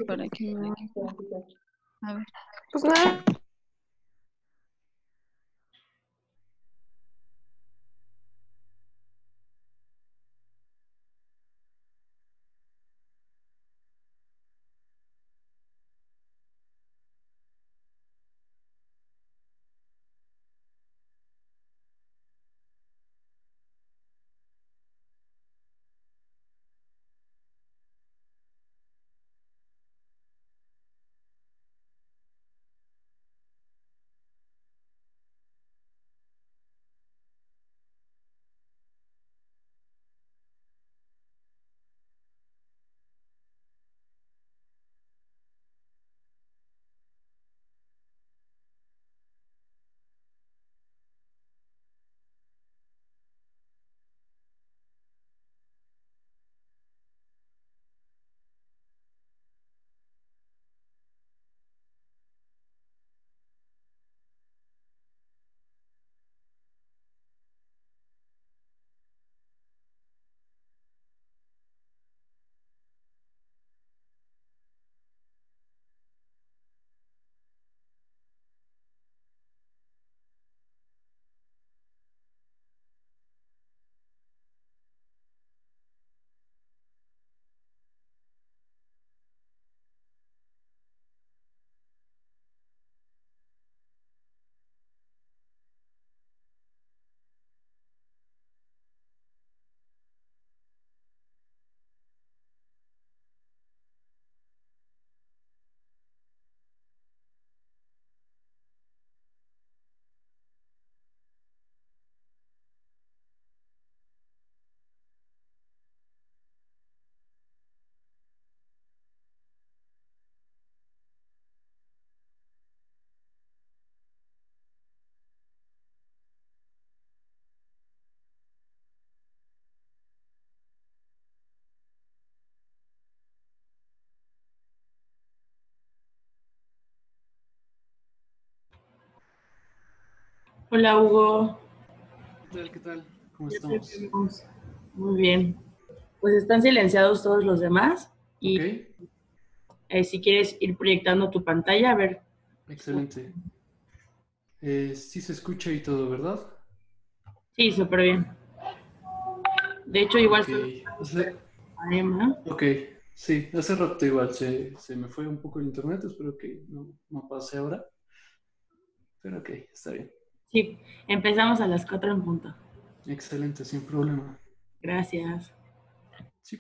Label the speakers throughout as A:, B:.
A: Para que me... A ver.
B: Pues nada.
C: Hola Hugo.
D: ¿Qué tal? ¿Cómo
C: Ya te
D: estamos?
C: vemos. Muy bien. Pues están silenciados todos los demás y
D: Ok,
C: si quieres ir proyectando tu pantalla, a ver.
D: excelente. Sí se escucha y todo, ¿verdad?
C: Sí, súper bien. De hecho, igual
D: Ok,
C: estoy
D: hace-
C: a Emma.
D: ok, sí, hace rato igual se me fue un poco el internet, espero que no pase ahora, pero ok, está bien.
C: Sí, empezamos a las 4 en punto.
D: Excelente, sin problema.
C: Gracias.
D: Sí.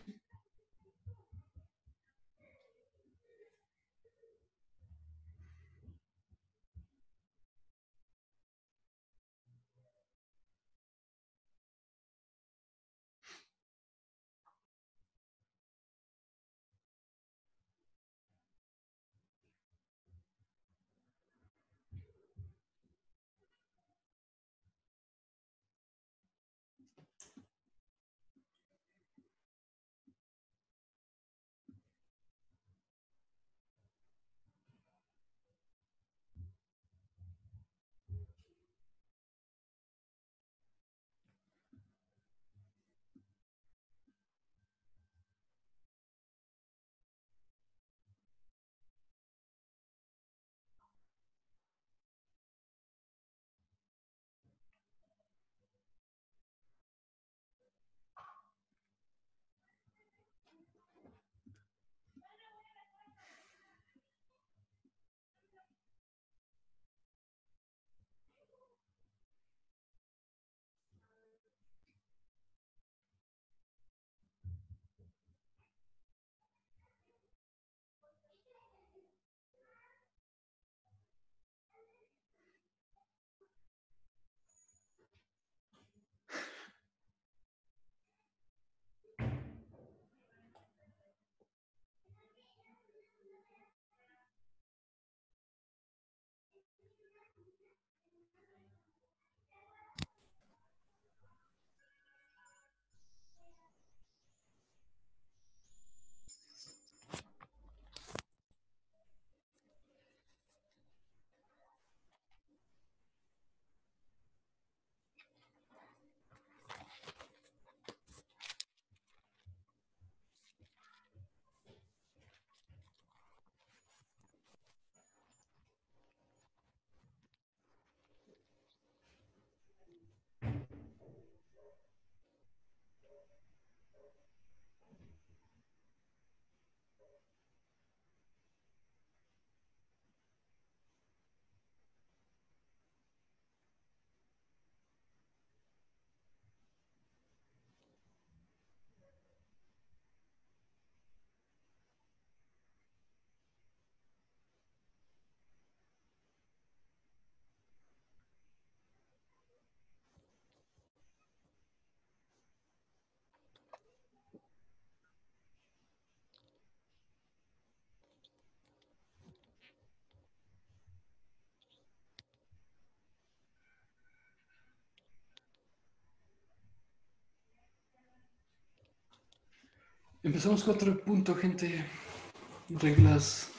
D: Empezamos 4 puntos, gente. Reglas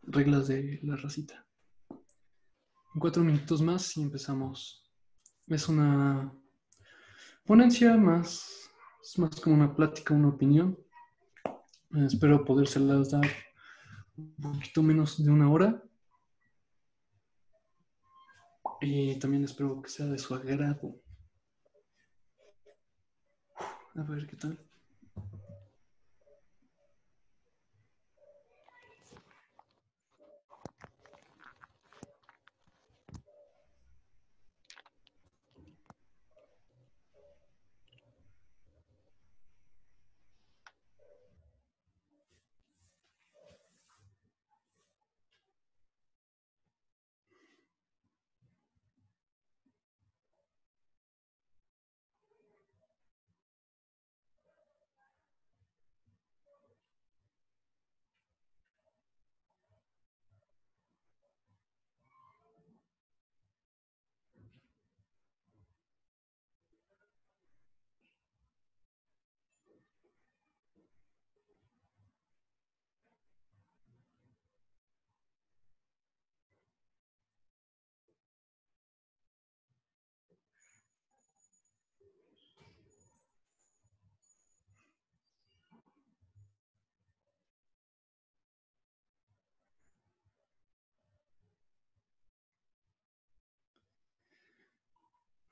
D: de la racita. En 4 minutos más y empezamos. Es una ponencia más, es más como una plática, una opinión. Espero podérselas dar un poquito menos de 1 hora. Y también espero que sea de su agrado. A ver qué tal.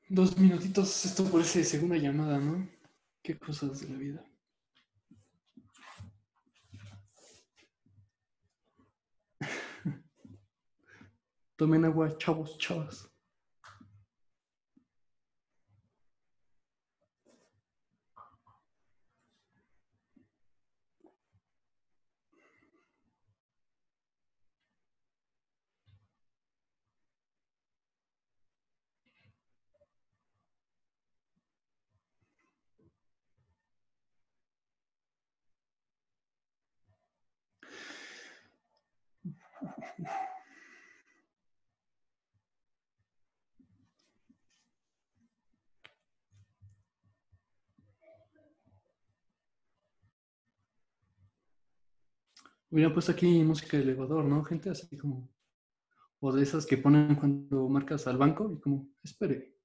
D: Dos minutitos, esto parece segunda llamada, ¿no? Qué cosas de la vida. Tomen agua, chavos, chavas. Hubieran puesto aquí música de elevador, ¿no? Gente así como, o de esas que ponen cuando marcas al banco y como, espere.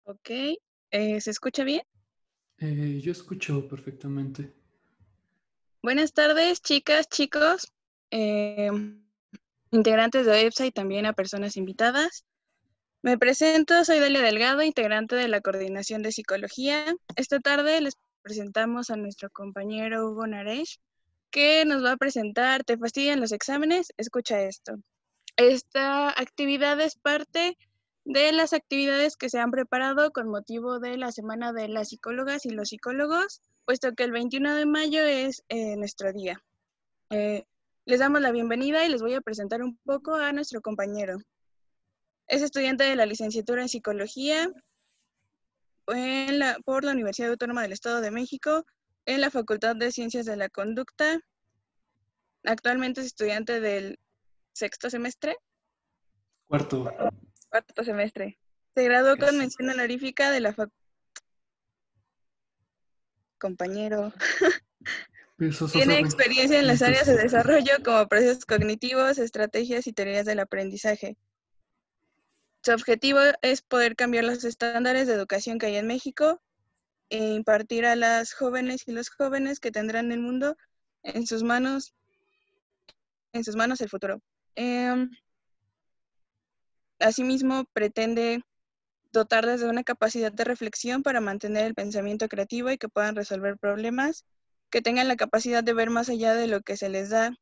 A: Ok, ¿se escucha bien?
D: Yo escucho perfectamente.
A: Buenas tardes, chicas, chicos, integrantes de EPSA y también a personas invitadas. Me presento, soy Dalia Delgado, integrante de la Coordinación de Psicología. Esta tarde les presentamos a nuestro compañero Hugo Naresh, que nos va a presentar ¿Te fastidian los exámenes? Escucha esto. Esta actividad es parte de las actividades que se han preparado con motivo de la Semana de las Psicólogas y los Psicólogos, puesto que el 21 de mayo es nuestro día. Les damos la bienvenida y les voy a presentar un poco a nuestro compañero. Es estudiante de la licenciatura en Psicología por la Universidad Autónoma del Estado de México en la Facultad de Ciencias de la Conducta. Actualmente es estudiante del sexto semestre.
D: Cuarto.
A: Cuarto semestre. Se graduó con
D: Casi.
A: mención honorífica de la compañero.
D: Eso es
A: Tiene
D: otra
A: experiencia en las áreas de desarrollo como procesos cognitivos, estrategias y teorías del aprendizaje. Su objetivo es poder cambiar los estándares de educación que hay en México e impartir a las jóvenes y los jóvenes que tendrán el mundo en sus manos el futuro. Asimismo, pretende dotarles de una capacidad de reflexión para mantener el pensamiento creativo y que puedan resolver problemas, que tengan la capacidad de ver más allá de lo que se les da.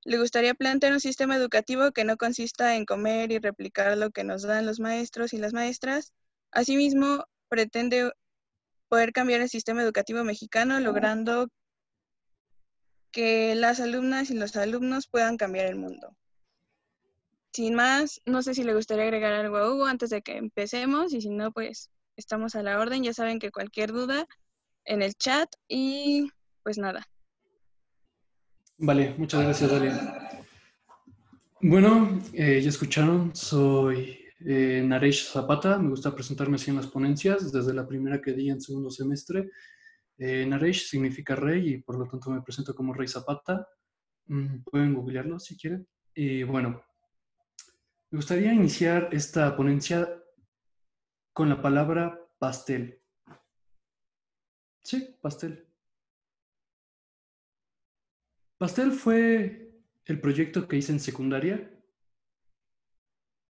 A: Le gustaría plantear un sistema educativo que no consista en comer y replicar lo que nos dan los maestros y las maestras. Asimismo, pretende poder cambiar el sistema educativo mexicano, logrando que las alumnas y los alumnos puedan cambiar el mundo. Sin más, no sé si le gustaría agregar algo a Hugo antes de que empecemos, y si no, pues estamos a la orden. Ya saben que cualquier duda en el chat y pues nada.
D: Vale, muchas gracias, Dalia. Bueno, ya escucharon, soy Naresh Zapata, me gusta presentarme así en las ponencias, desde la primera que di en segundo semestre. Naresh significa rey y por lo tanto me presento como Rey Zapata. Pueden googlearlo si quieren. Y bueno, me gustaría iniciar esta ponencia con la palabra pastel. Sí, pastel. Pastel fue el proyecto que hice en secundaria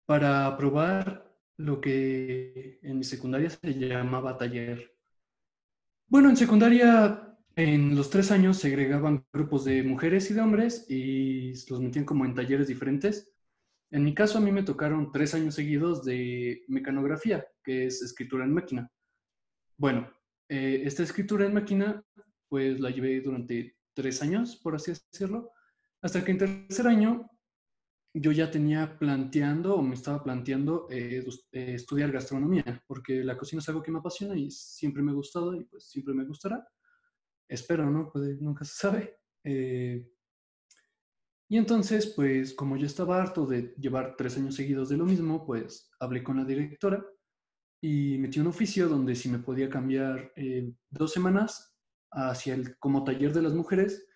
D: para probar lo que en mi secundaria se llamaba taller. Bueno, en secundaria, en los 3 años segregaban grupos de mujeres y de hombres y los metían como en talleres diferentes. En mi caso, a mí me tocaron 3 años seguidos de mecanografía, que es escritura en máquina. Bueno, esta escritura en máquina, pues la llevé durante 3 años, por así decirlo, hasta que en tercer año yo ya tenía planteando o me estaba planteando estudiar gastronomía, porque la cocina es algo que me apasiona y siempre me ha gustado y pues siempre me gustará. Espero, ¿no? Pues nunca se sabe. Y entonces, pues como yo estaba harto de llevar 3 años seguidos de lo mismo, pues hablé con la directora y metí un oficio donde si me podía cambiar 2 semanas hacia el como taller de las mujeres,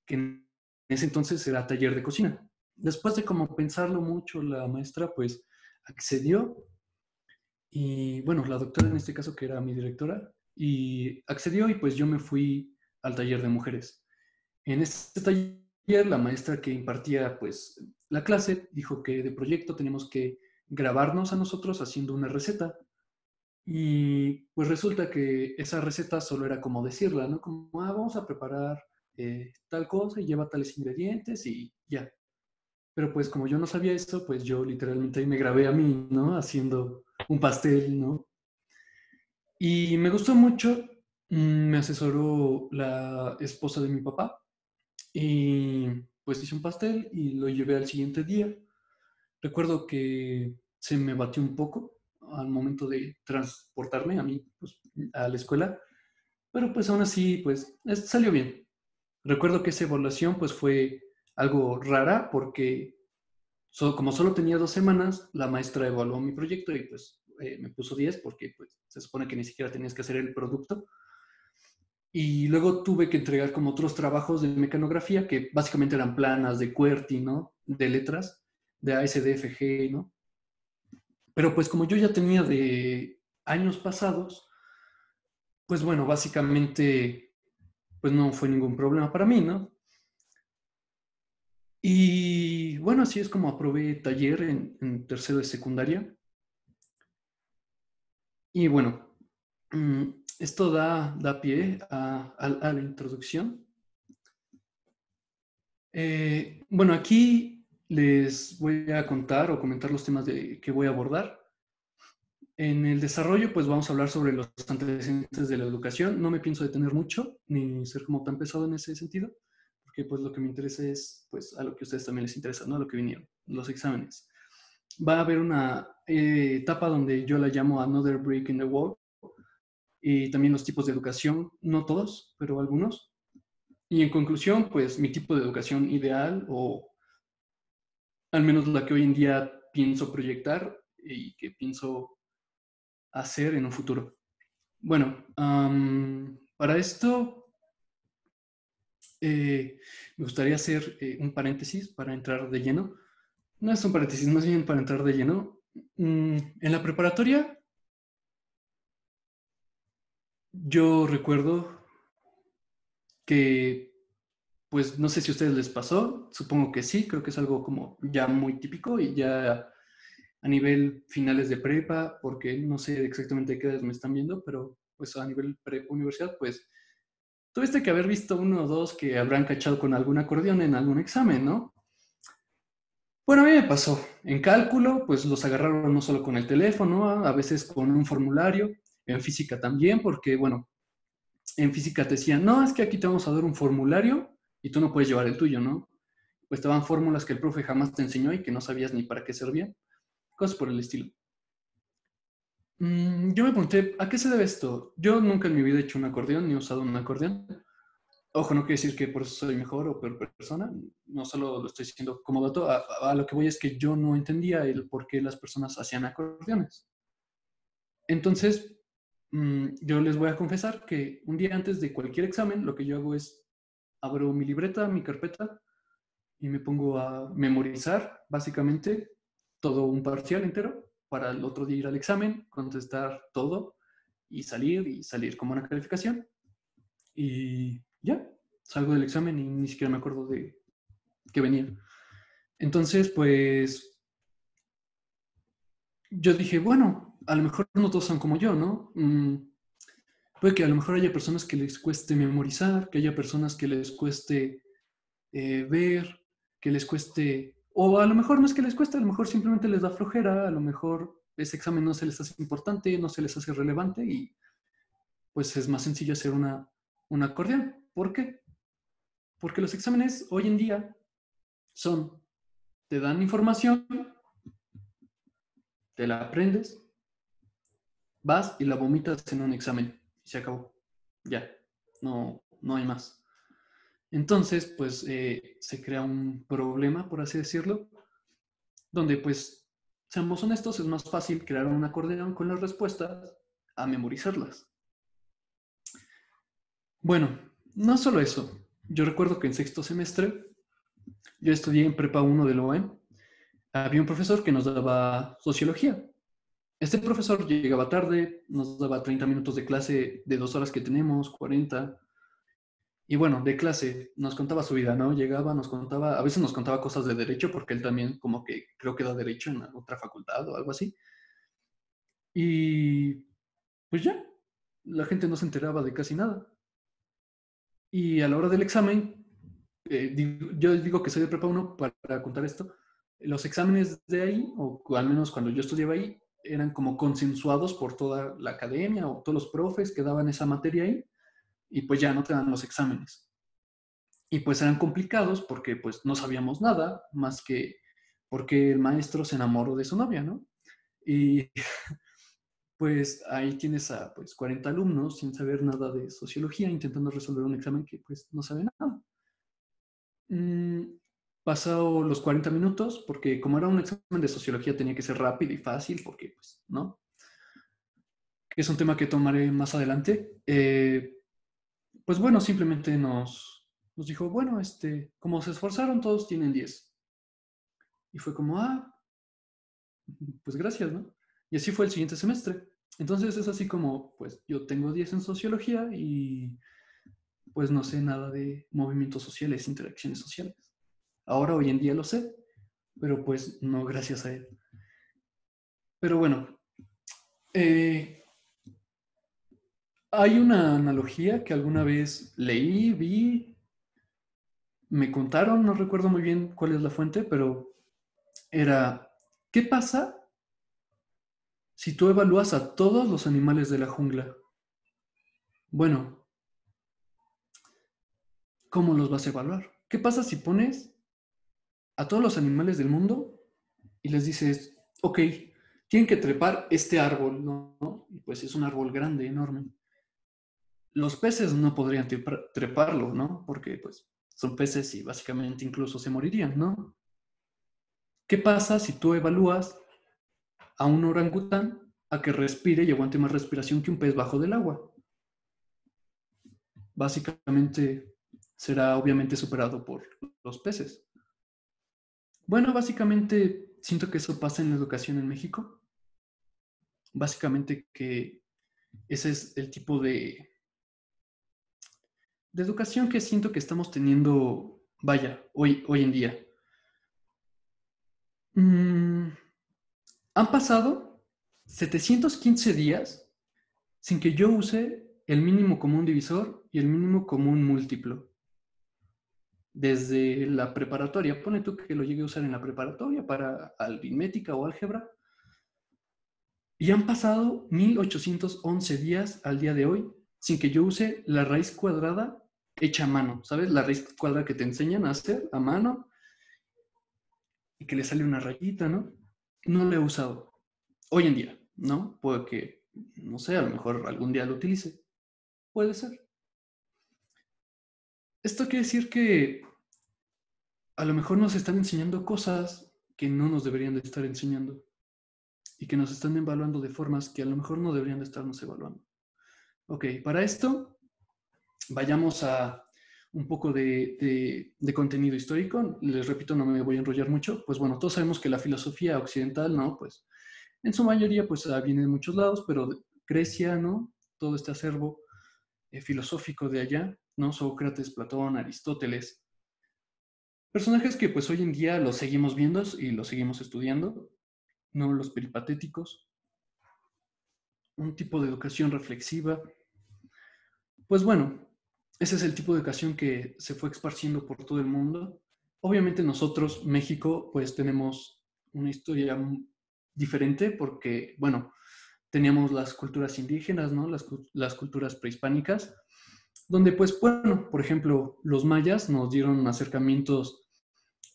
D: que en ese entonces era taller de cocina. Después de como pensarlo mucho, la maestra pues accedió y bueno, la doctora en este caso que era mi directora, y accedió y pues yo me fui al taller de mujeres. En este taller la maestra que impartía pues la clase dijo que de proyecto teníamos que grabarnos a nosotros haciendo una receta. Y pues resulta que esa receta solo era como decirla, ¿no? Como, vamos a preparar tal cosa y lleva tales ingredientes y ya. Pero pues como yo no sabía eso, pues yo literalmente ahí me grabé a mí, ¿no? Haciendo un pastel, ¿no? Y me gustó mucho, me asesoró la esposa de mi papá y pues hice un pastel y lo llevé al siguiente día. Recuerdo que se me batió un poco al momento de transportarme a mí pues, a la escuela, pero pues aún así pues salió bien. Recuerdo que esa evaluación pues fue algo rara porque como solo tenía 2 semanas, la maestra evaluó mi proyecto y pues me puso 10 porque pues se supone que ni siquiera tenías que hacer el producto. Y luego tuve que entregar como otros trabajos de mecanografía que básicamente eran planas de QWERTY, ¿no? De letras, de A, S, D, F, G, ¿no? Pero pues como yo ya tenía de años pasados, pues bueno, básicamente pues no fue ningún problema para mí, ¿no? Y bueno, así es como aprobé taller en tercero de secundaria. Y bueno, esto da pie a la introducción. Bueno, aquí les voy a contar o comentar los temas que voy a abordar. En el desarrollo, pues vamos a hablar sobre los antecedentes de la educación. No me pienso detener mucho, ni ser como tan pesado en ese sentido, porque pues lo que me interesa es pues a lo que a ustedes también les interesa, ¿no? A lo que vinieron, los exámenes. Va a haber una etapa donde yo la llamo Another Break in the Wall, y también los tipos de educación, no todos, pero algunos. Y en conclusión, pues mi tipo de educación ideal, o al menos la que hoy en día pienso proyectar y que pienso hacer en un futuro. Bueno, para esto me gustaría hacer un paréntesis para entrar de lleno. No es un paréntesis, más bien para entrar de lleno. En la preparatoria, yo recuerdo que, pues no sé si a ustedes les pasó, supongo que sí, creo que es algo como ya muy típico y ya a nivel finales de prepa, porque no sé exactamente qué edad me están viendo, pero pues a nivel prepa universidad, pues tuviste que haber visto uno o dos que habrán cachado con algún acordeón en algún examen, ¿no? Bueno, a mí me pasó. En cálculo, pues los agarraron no solo con el teléfono, a veces con un formulario, en física también, porque, bueno, en física te decían, no, es que aquí te vamos a dar un formulario y tú no puedes llevar el tuyo, ¿no? Pues estaban fórmulas que el profe jamás te enseñó y que no sabías ni para qué servían, cosas por el estilo. Yo me pregunté, ¿a qué se debe esto? Yo nunca en mi vida he hecho un acordeón ni he usado un acordeón. Ojo, no quiere decir que por eso soy mejor o peor persona, no solo lo estoy diciendo como dato, a lo que voy es que yo no entendía el por qué las personas hacían acordeones. Entonces, yo les voy a confesar que un día antes de cualquier examen, lo que yo hago es abro mi libreta, mi carpeta, y me pongo a memorizar, básicamente, todo un parcial entero, para el otro día ir al examen, contestar todo, y salir como una calificación. Y ya, salgo del examen y ni siquiera me acuerdo de que venía. Entonces, pues, yo dije, bueno, a lo mejor no todos son como yo, ¿no? Puede que a lo mejor haya personas que les cueste memorizar, que haya personas que les cueste ver, que les cueste, o a lo mejor no es que les cueste, a lo mejor simplemente les da flojera, a lo mejor ese examen no se les hace importante, no se les hace relevante y pues es más sencillo hacer un acordeón. ¿Por qué? Porque los exámenes hoy en día son, te dan información, te la aprendes, vas y la vomitas en un examen y se acabó. Ya, no hay más. Entonces, pues se crea un problema, por así decirlo, donde pues, seamos honestos, es más fácil crear un acordeón con las respuestas a memorizarlas. Bueno, no solo eso. Yo recuerdo que en sexto semestre, yo estudié en Prepa 1 de la UAM, había un profesor que nos daba sociología. Este profesor llegaba tarde, nos daba 30 minutos de clase de 2 horas que tenemos, 40. Y bueno, de clase nos contaba su vida, ¿no? Llegaba, nos contaba, a veces nos contaba cosas de derecho, porque él también como que creo que da derecho en otra facultad o algo así. Y pues ya, la gente no se enteraba de casi nada. Y a la hora del examen, yo digo que soy de Prepa 1 para contar esto, los exámenes de ahí, o al menos cuando yo estudiaba ahí, eran como consensuados por toda la academia o todos los profes que daban esa materia ahí, y pues ya no te dan los exámenes. Y pues eran complicados porque pues no sabíamos nada más que porque el maestro se enamoró de su novia, ¿no? Y pues ahí tienes a pues 40 alumnos sin saber nada de sociología intentando resolver un examen que pues no saben nada. Pasado los 40 minutos, porque como era un examen de sociología tenía que ser rápido y fácil, porque pues, ¿no? Que es un tema que tomaré más adelante. Pues bueno, simplemente nos dijo, bueno, como se esforzaron, todos tienen 10. Y fue como, pues gracias, ¿no? Y así fue el siguiente semestre. Entonces es así como, pues yo tengo 10 en sociología y pues no sé nada de movimientos sociales, interacciones sociales. Ahora, hoy en día lo sé, pero pues no gracias a él. Pero bueno, eh, hay una analogía que alguna vez leí, vi, me contaron, no recuerdo muy bien cuál es la fuente, pero era, ¿qué pasa si tú evalúas a todos los animales de la jungla? Bueno, ¿cómo los vas a evaluar? ¿Qué pasa si pones a todos los animales del mundo y les dices, ok, tienen que trepar este árbol, ¿no? Y pues es un árbol grande, enorme. Los peces no podrían treparlo, ¿no? Porque pues son peces y básicamente incluso se morirían, ¿no? ¿Qué pasa si tú evalúas a un orangután a que respire y aguante más respiración que un pez bajo del agua? Básicamente será obviamente superado por los peces. Bueno, básicamente siento que eso pasa en la educación en México. Básicamente que ese es el tipo de educación que siento que estamos teniendo, vaya, hoy en día. Han pasado 715 días sin que yo use el mínimo común divisor y el mínimo común múltiplo. Desde la preparatoria, pone tú que lo llegue a usar en la preparatoria para aritmética o álgebra, y han pasado 1811 días al día de hoy sin que yo use la raíz cuadrada hecha a mano, ¿sabes? La raíz cuadrada que te enseñan a hacer a mano y que le sale una rayita, ¿no? No la he usado. Hoy en día, ¿no? Puede que, no sé, a lo mejor algún día lo utilice. Puede ser. Esto quiere decir que a lo mejor nos están enseñando cosas que no nos deberían de estar enseñando y que nos están evaluando de formas que a lo mejor no deberían de estarnos evaluando. Ok, para esto vayamos a un poco de contenido histórico. Les repito, no me voy a enrollar mucho. Pues bueno, todos sabemos que la filosofía occidental, ¿no? Pues en su mayoría, pues viene de muchos lados, pero Grecia, ¿no? Todo este acervo filosófico de allá, ¿no? Sócrates, Platón, Aristóteles. Personajes que pues hoy en día los seguimos viendo y los seguimos estudiando, ¿no? Los peripatéticos. Un tipo de educación reflexiva. Pues bueno, ese es el tipo de educación que se fue esparciendo por todo el mundo. Obviamente nosotros, México, pues tenemos una historia diferente porque, bueno, teníamos las culturas indígenas, ¿no? Las culturas prehispánicas, donde pues, bueno, por ejemplo, los mayas nos dieron acercamientos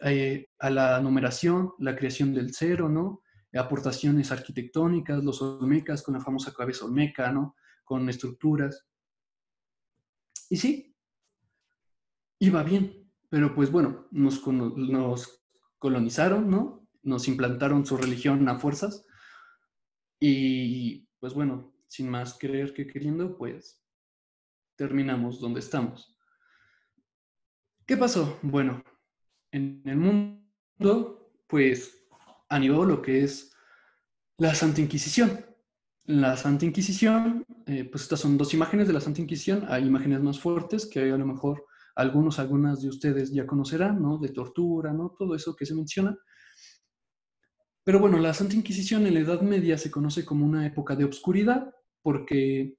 D: a la numeración, la creación del cero, ¿no? Aportaciones arquitectónicas, los olmecas con la famosa cabeza olmeca, ¿no? Con estructuras. Y sí, iba bien, pero pues bueno, nos colonizaron, ¿no? Nos implantaron su religión a fuerzas y pues bueno, sin más querer que queriendo, pues terminamos donde estamos. ¿Qué pasó? Bueno, en el mundo, pues anidó lo que es la Santa Inquisición. La Santa Inquisición, pues estas son dos imágenes de la Santa Inquisición. Hay imágenes más fuertes que a lo mejor algunas de ustedes ya conocerán, ¿no? De tortura, ¿no? Todo eso que se menciona. Pero bueno, la Santa Inquisición en la Edad Media se conoce como una época de obscuridad porque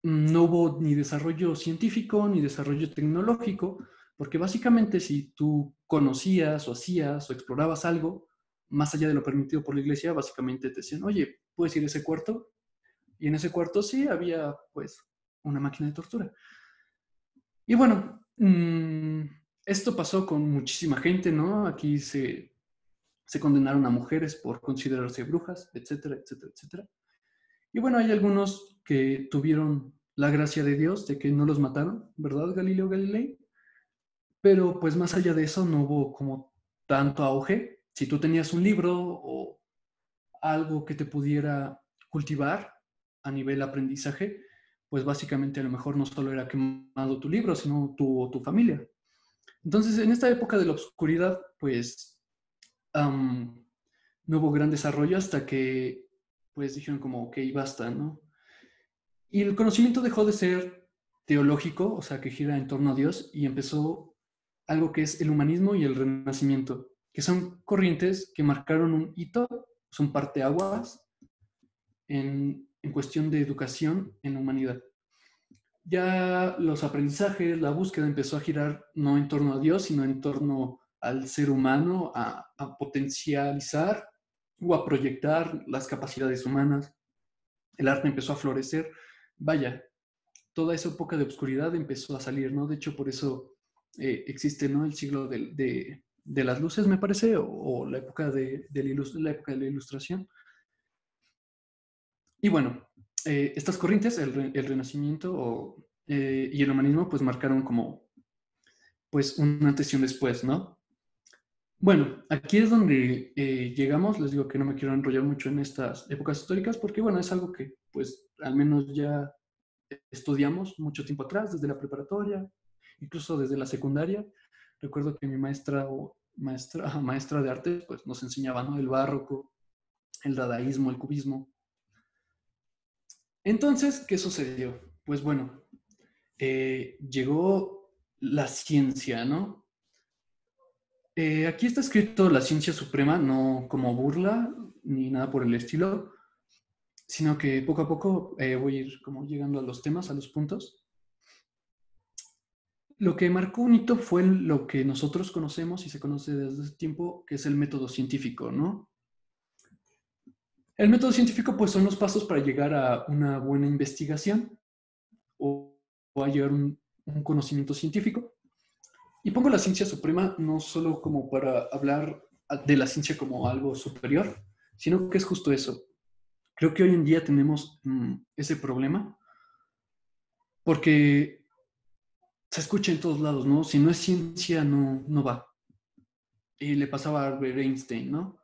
D: no hubo ni desarrollo científico ni desarrollo tecnológico, porque básicamente si tú conocías o hacías o explorabas algo, más allá de lo permitido por la iglesia, básicamente te decían, oye, ¿puedes ir a ese cuarto? Y en ese cuarto sí había pues una máquina de tortura. Y bueno, esto pasó con muchísima gente, ¿no? Aquí se condenaron a mujeres por considerarse brujas, etcétera, etcétera, etcétera. Y bueno, hay algunos que tuvieron la gracia de Dios de que no los mataron, ¿verdad, Galileo Galilei? Pero pues más allá de eso no hubo como tanto auge. Si tú tenías un libro o algo que te pudiera cultivar a nivel aprendizaje, pues básicamente a lo mejor no solo era quemado tu libro, sino tú o tu familia. Entonces, en esta época de la oscuridad, pues no hubo gran desarrollo hasta que pues dijeron como, ok, basta, ¿no? Y el conocimiento dejó de ser teológico, o sea, que gira en torno a Dios, y empezó algo que es el humanismo y el renacimiento, que son corrientes que marcaron un hito, son parteaguas en cuestión de educación en la humanidad. Ya los aprendizajes, la búsqueda empezó a girar no en torno a Dios, sino en torno al ser humano, a potencializar o a proyectar las capacidades humanas. El arte empezó a florecer. Vaya, toda esa época de oscuridad empezó a salir, ¿no? De hecho, por eso existe, ¿no? El siglo de las luces, me parece, o la época la época de la ilustración. Y bueno, estas corrientes, el Renacimiento y el humanismo, pues marcaron como, pues, un antes y un después, ¿no? Bueno, aquí es donde llegamos. Les digo que no me quiero enrollar mucho en estas épocas históricas porque, bueno, es algo que, pues, al menos ya estudiamos mucho tiempo atrás, desde la preparatoria, incluso desde la secundaria. Recuerdo que mi maestra o maestra de arte, pues, nos enseñaba, ¿no? El barroco, el dadaísmo, el cubismo. Entonces, ¿qué sucedió? Pues bueno, llegó la ciencia, ¿no? Aquí está escrito la ciencia suprema, no como burla ni nada por el estilo, sino que poco a poco voy a ir como llegando a los temas, a los puntos. Lo que marcó un hito fue lo que nosotros conocemos y se conoce desde hace tiempo, que es el método científico, ¿no? El método científico, pues, son los pasos para llegar a una buena investigación o a llegar a un conocimiento científico. Y pongo la ciencia suprema no solo como para hablar de la ciencia como algo superior, sino que es justo eso. Creo que hoy en día tenemos ese problema porque se escucha en todos lados, ¿no? Si no es ciencia, no va. Y le pasaba a Albert Einstein, ¿no?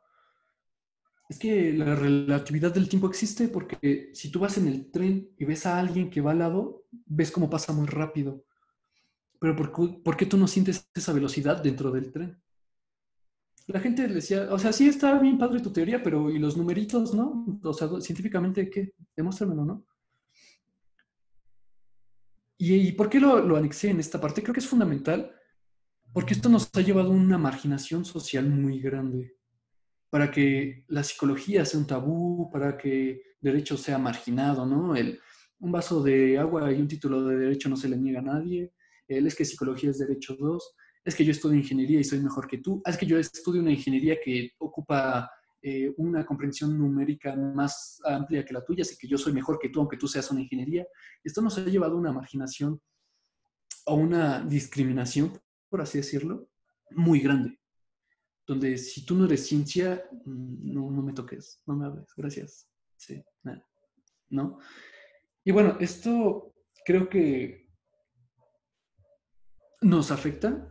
D: Es que la relatividad del tiempo existe porque si tú vas en el tren y ves a alguien que va al lado, ves cómo pasa muy rápido. Pero ¿por qué tú no sientes esa velocidad dentro del tren? La gente decía, o sea, sí está bien padre tu teoría, pero ¿y los numeritos, no? O sea, científicamente, ¿qué? Demuéstramelo, ¿no? ¿Y por qué lo anexé en esta parte? Creo que es fundamental porque esto nos ha llevado a una marginación social muy grande. Para que la psicología sea un tabú, para que derecho sea marginado, ¿no? Un vaso de agua y un título de derecho no se le niega a nadie. Es que psicología es derecho 2. Es que yo estudio ingeniería y soy mejor que tú. Es que yo estudio una ingeniería que ocupa una comprensión numérica más amplia que la tuya, así que yo soy mejor que tú, aunque tú seas una ingeniería. Esto nos ha llevado a una marginación o una discriminación, por así decirlo, muy grande donde si tú no eres ciencia, no me toques, no me hables, gracias. Sí, nada, ¿no? Y bueno, esto creo que nos afecta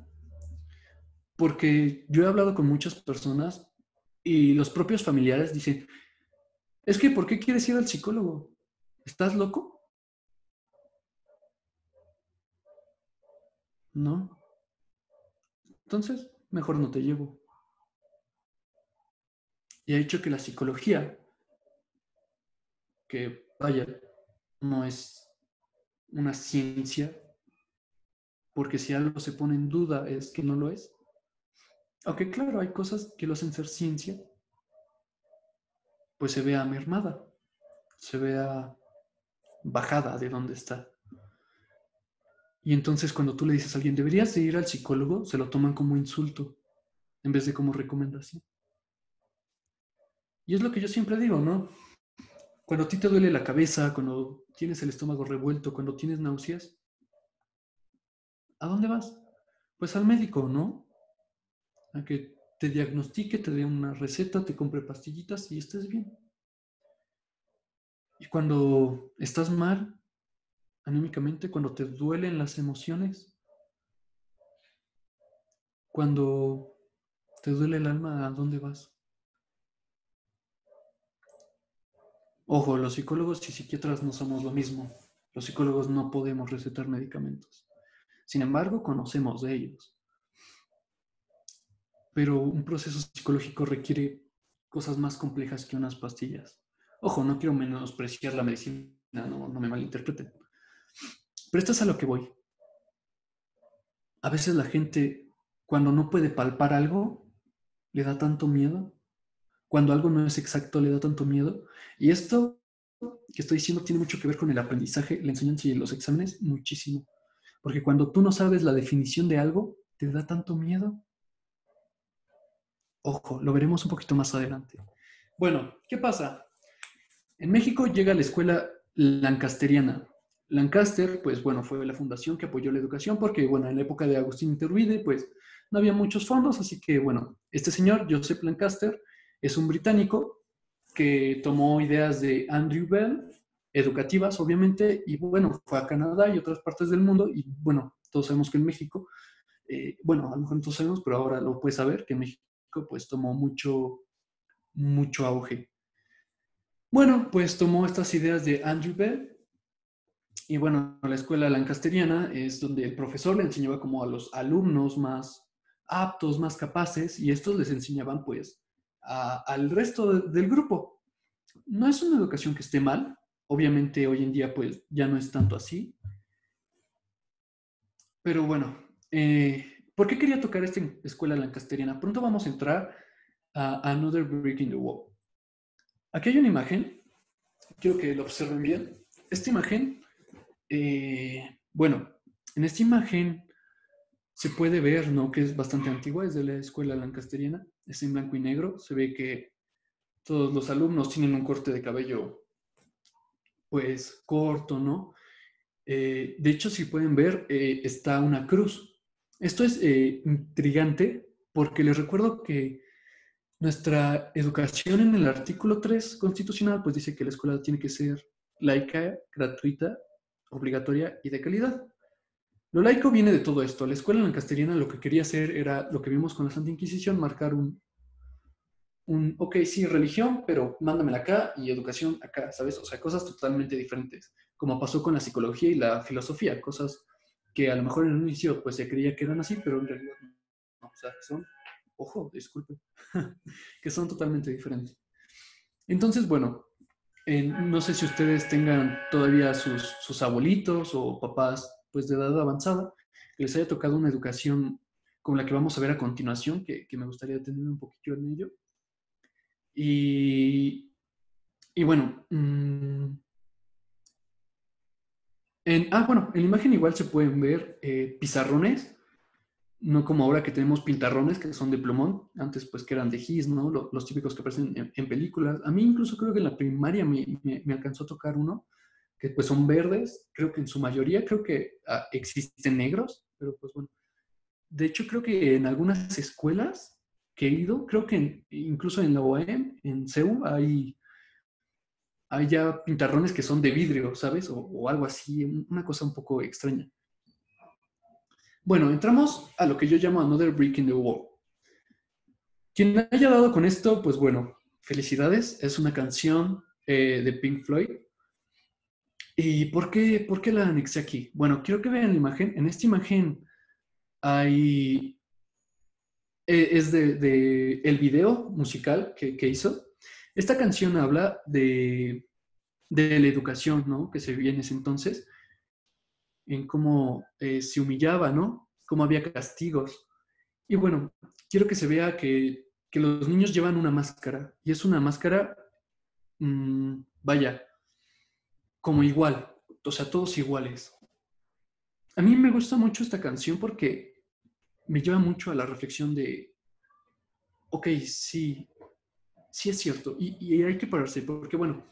D: porque yo he hablado con muchas personas y los propios familiares dicen, es que ¿por qué quieres ir al psicólogo? ¿Estás loco? No. Entonces, mejor no te llevo. Y ha hecho que la psicología, que vaya, no es una ciencia, porque si algo se pone en duda es que no lo es. Aunque claro, hay cosas que lo hacen ser ciencia, pues se vea mermada, se vea bajada de donde está. Y entonces cuando tú le dices a alguien, deberías de ir al psicólogo, se lo toman como insulto en vez de como recomendación. Y es lo que yo siempre digo, ¿no? Cuando a ti te duele la cabeza, cuando tienes el estómago revuelto, cuando tienes náuseas, ¿a dónde vas? Pues al médico, ¿no? A que te diagnostique, te dé una receta, te compre pastillitas y estés bien. Y cuando estás mal, anímicamente, cuando te duelen las emociones, cuando te duele el alma, ¿a dónde vas? Ojo, los psicólogos y psiquiatras no somos lo mismo. Los psicólogos no podemos recetar medicamentos. Sin embargo, conocemos de ellos. Pero un proceso psicológico requiere cosas más complejas que unas pastillas. Ojo, no quiero menospreciar la medicina, no me malinterpreten. Pero esto es a lo que voy. A veces la gente, cuando no puede palpar algo, le da tanto miedo. Cuando algo no es exacto, le da tanto miedo. Y esto que estoy diciendo tiene mucho que ver con el aprendizaje, la enseñanza y los exámenes, muchísimo. Porque cuando tú no sabes la definición de algo, te da tanto miedo. Ojo, lo veremos un poquito más adelante. Bueno, ¿qué pasa? En México llega la escuela lancasteriana. Lancaster, pues bueno, fue la fundación que apoyó la educación porque, bueno, en la época de Agustín Iturbide, pues no había muchos fondos, así que, bueno, este señor, Joseph Lancaster, es un británico que tomó ideas de Andrew Bell, educativas, obviamente, y bueno, fue a Canadá y otras partes del mundo, y bueno, todos sabemos que en México, bueno, a lo mejor no todos sabemos, pero ahora lo puedes saber, que en México pues tomó mucho auge. Bueno, pues tomó estas ideas de Andrew Bell y bueno, la escuela lancasteriana es donde el profesor le enseñaba como a los alumnos más aptos, más capaces y estos les enseñaban pues al resto del grupo. No es una educación que esté mal, obviamente hoy en día pues ya no es tanto así, pero bueno, ¿Por qué quería tocar esta escuela lancasteriana? Pronto vamos a entrar a Another Brick in the Wall. Aquí hay una imagen, quiero que lo observen bien. Esta imagen, bueno, en esta imagen se puede ver, ¿no?, que es bastante antigua, es de la escuela lancasteriana, es en blanco y negro, se ve que todos los alumnos tienen un corte de cabello, pues, corto, ¿no? De hecho, si pueden ver, está una cruz. Esto es intrigante porque les recuerdo que nuestra educación en el artículo 3 constitucional, pues dice que la escuela tiene que ser laica, gratuita, obligatoria y de calidad. Lo laico viene de todo esto. La escuela lancasteriana lo que quería hacer era lo que vimos con la Santa Inquisición, marcar ok, sí, religión, pero mándamela acá y educación acá, ¿sabes? O sea, cosas totalmente diferentes, como pasó con la psicología y la filosofía, cosas que a lo mejor en un inicio pues se creía que eran así, pero en realidad no, o sea, son, ojo, disculpe, que son totalmente diferentes. Entonces, bueno, no sé si ustedes tengan todavía sus abuelitos o papás pues de edad avanzada, que les haya tocado una educación como la que vamos a ver a continuación, que me gustaría tener un poquito en ello. Y bueno, bueno, en la imagen igual se pueden ver pizarrones, no como ahora que tenemos pintarrones que son de plumón, antes pues que eran de gis, ¿no? Los típicos que aparecen en películas. A mí incluso creo que en la primaria me alcanzó a tocar uno, que pues son verdes, creo que en su mayoría, creo que existen negros, pero pues bueno. De hecho creo que en algunas escuelas que he ido, creo que incluso en la UAM, en CEU, hay ya pintarrones que son de vidrio, ¿sabes? O algo así, una cosa un poco extraña. Bueno, entramos a lo que yo llamo Another Brick in the Wall. Quien haya dado con esto, pues bueno, felicidades. Es una canción de Pink Floyd. ¿Y por qué la anexé aquí? Bueno, quiero que vean la imagen. En esta imagen hay... es de el video musical que hizo. Esta canción habla de la educación, ¿no?, que se vivía en ese entonces, en cómo se humillaba, ¿no?, cómo había castigos. Y bueno, quiero que se vea que los niños llevan una máscara, y es una máscara, vaya, como igual, o sea, todos iguales. A mí me gusta mucho esta canción porque me lleva mucho a la reflexión de, ok, sí, sí es cierto, y hay que pararse, porque bueno,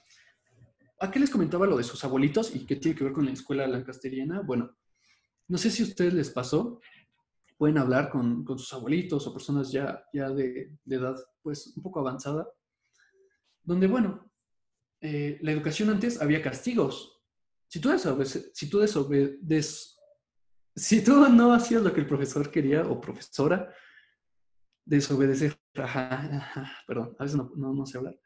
D: ¿a qué les comentaba lo de sus abuelitos y qué tiene que ver con la escuela lancasteriana? Bueno, no sé si a ustedes les pasó, pueden hablar con sus abuelitos o personas ya de edad pues un poco avanzada, donde bueno, la educación antes había castigos. Si tú si tú no hacías lo que el profesor quería o profesora, desobedecer, perdón, a veces no sé hablar,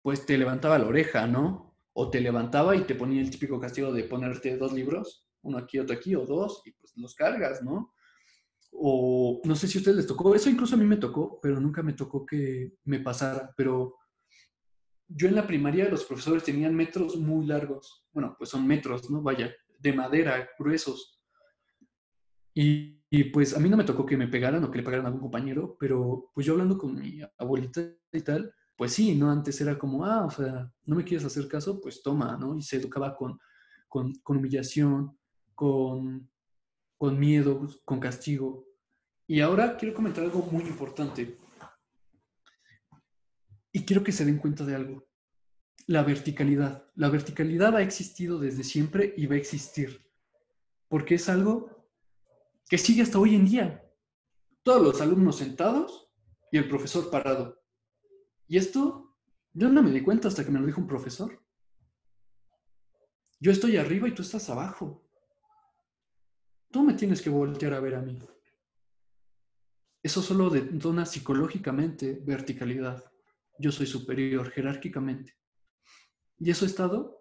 D: pues te levantaba la oreja, ¿no? O te levantaba y te ponía el típico castigo de ponerte 2 libros, uno aquí, otro aquí, o 2, y pues los cargas, ¿no? O no sé si a ustedes les tocó, eso incluso a mí me tocó, pero nunca me tocó que me pasara. Pero yo en la primaria los profesores tenían metros muy largos, bueno, pues son metros, ¿no? Vaya, de madera, gruesos. Y pues a mí no me tocó que me pegaran o que le pegaran a algún compañero, pero pues yo hablando con mi abuelita y tal, pues sí, ¿no? Antes era como, o sea, no me quieres hacer caso, pues toma, ¿no? Y se educaba con humillación, con miedo, con castigo. Y ahora quiero comentar algo muy importante. Y quiero que se den cuenta de algo. La verticalidad. La verticalidad ha existido desde siempre y va a existir. Porque es algo que sigue hasta hoy en día. Todos los alumnos sentados y el profesor parado. Y esto, yo no me di cuenta hasta que me lo dijo un profesor. Yo estoy arriba y tú estás abajo. Tú me tienes que voltear a ver a mí. Eso solo detona psicológicamente verticalidad. Yo soy superior jerárquicamente. Y eso ha estado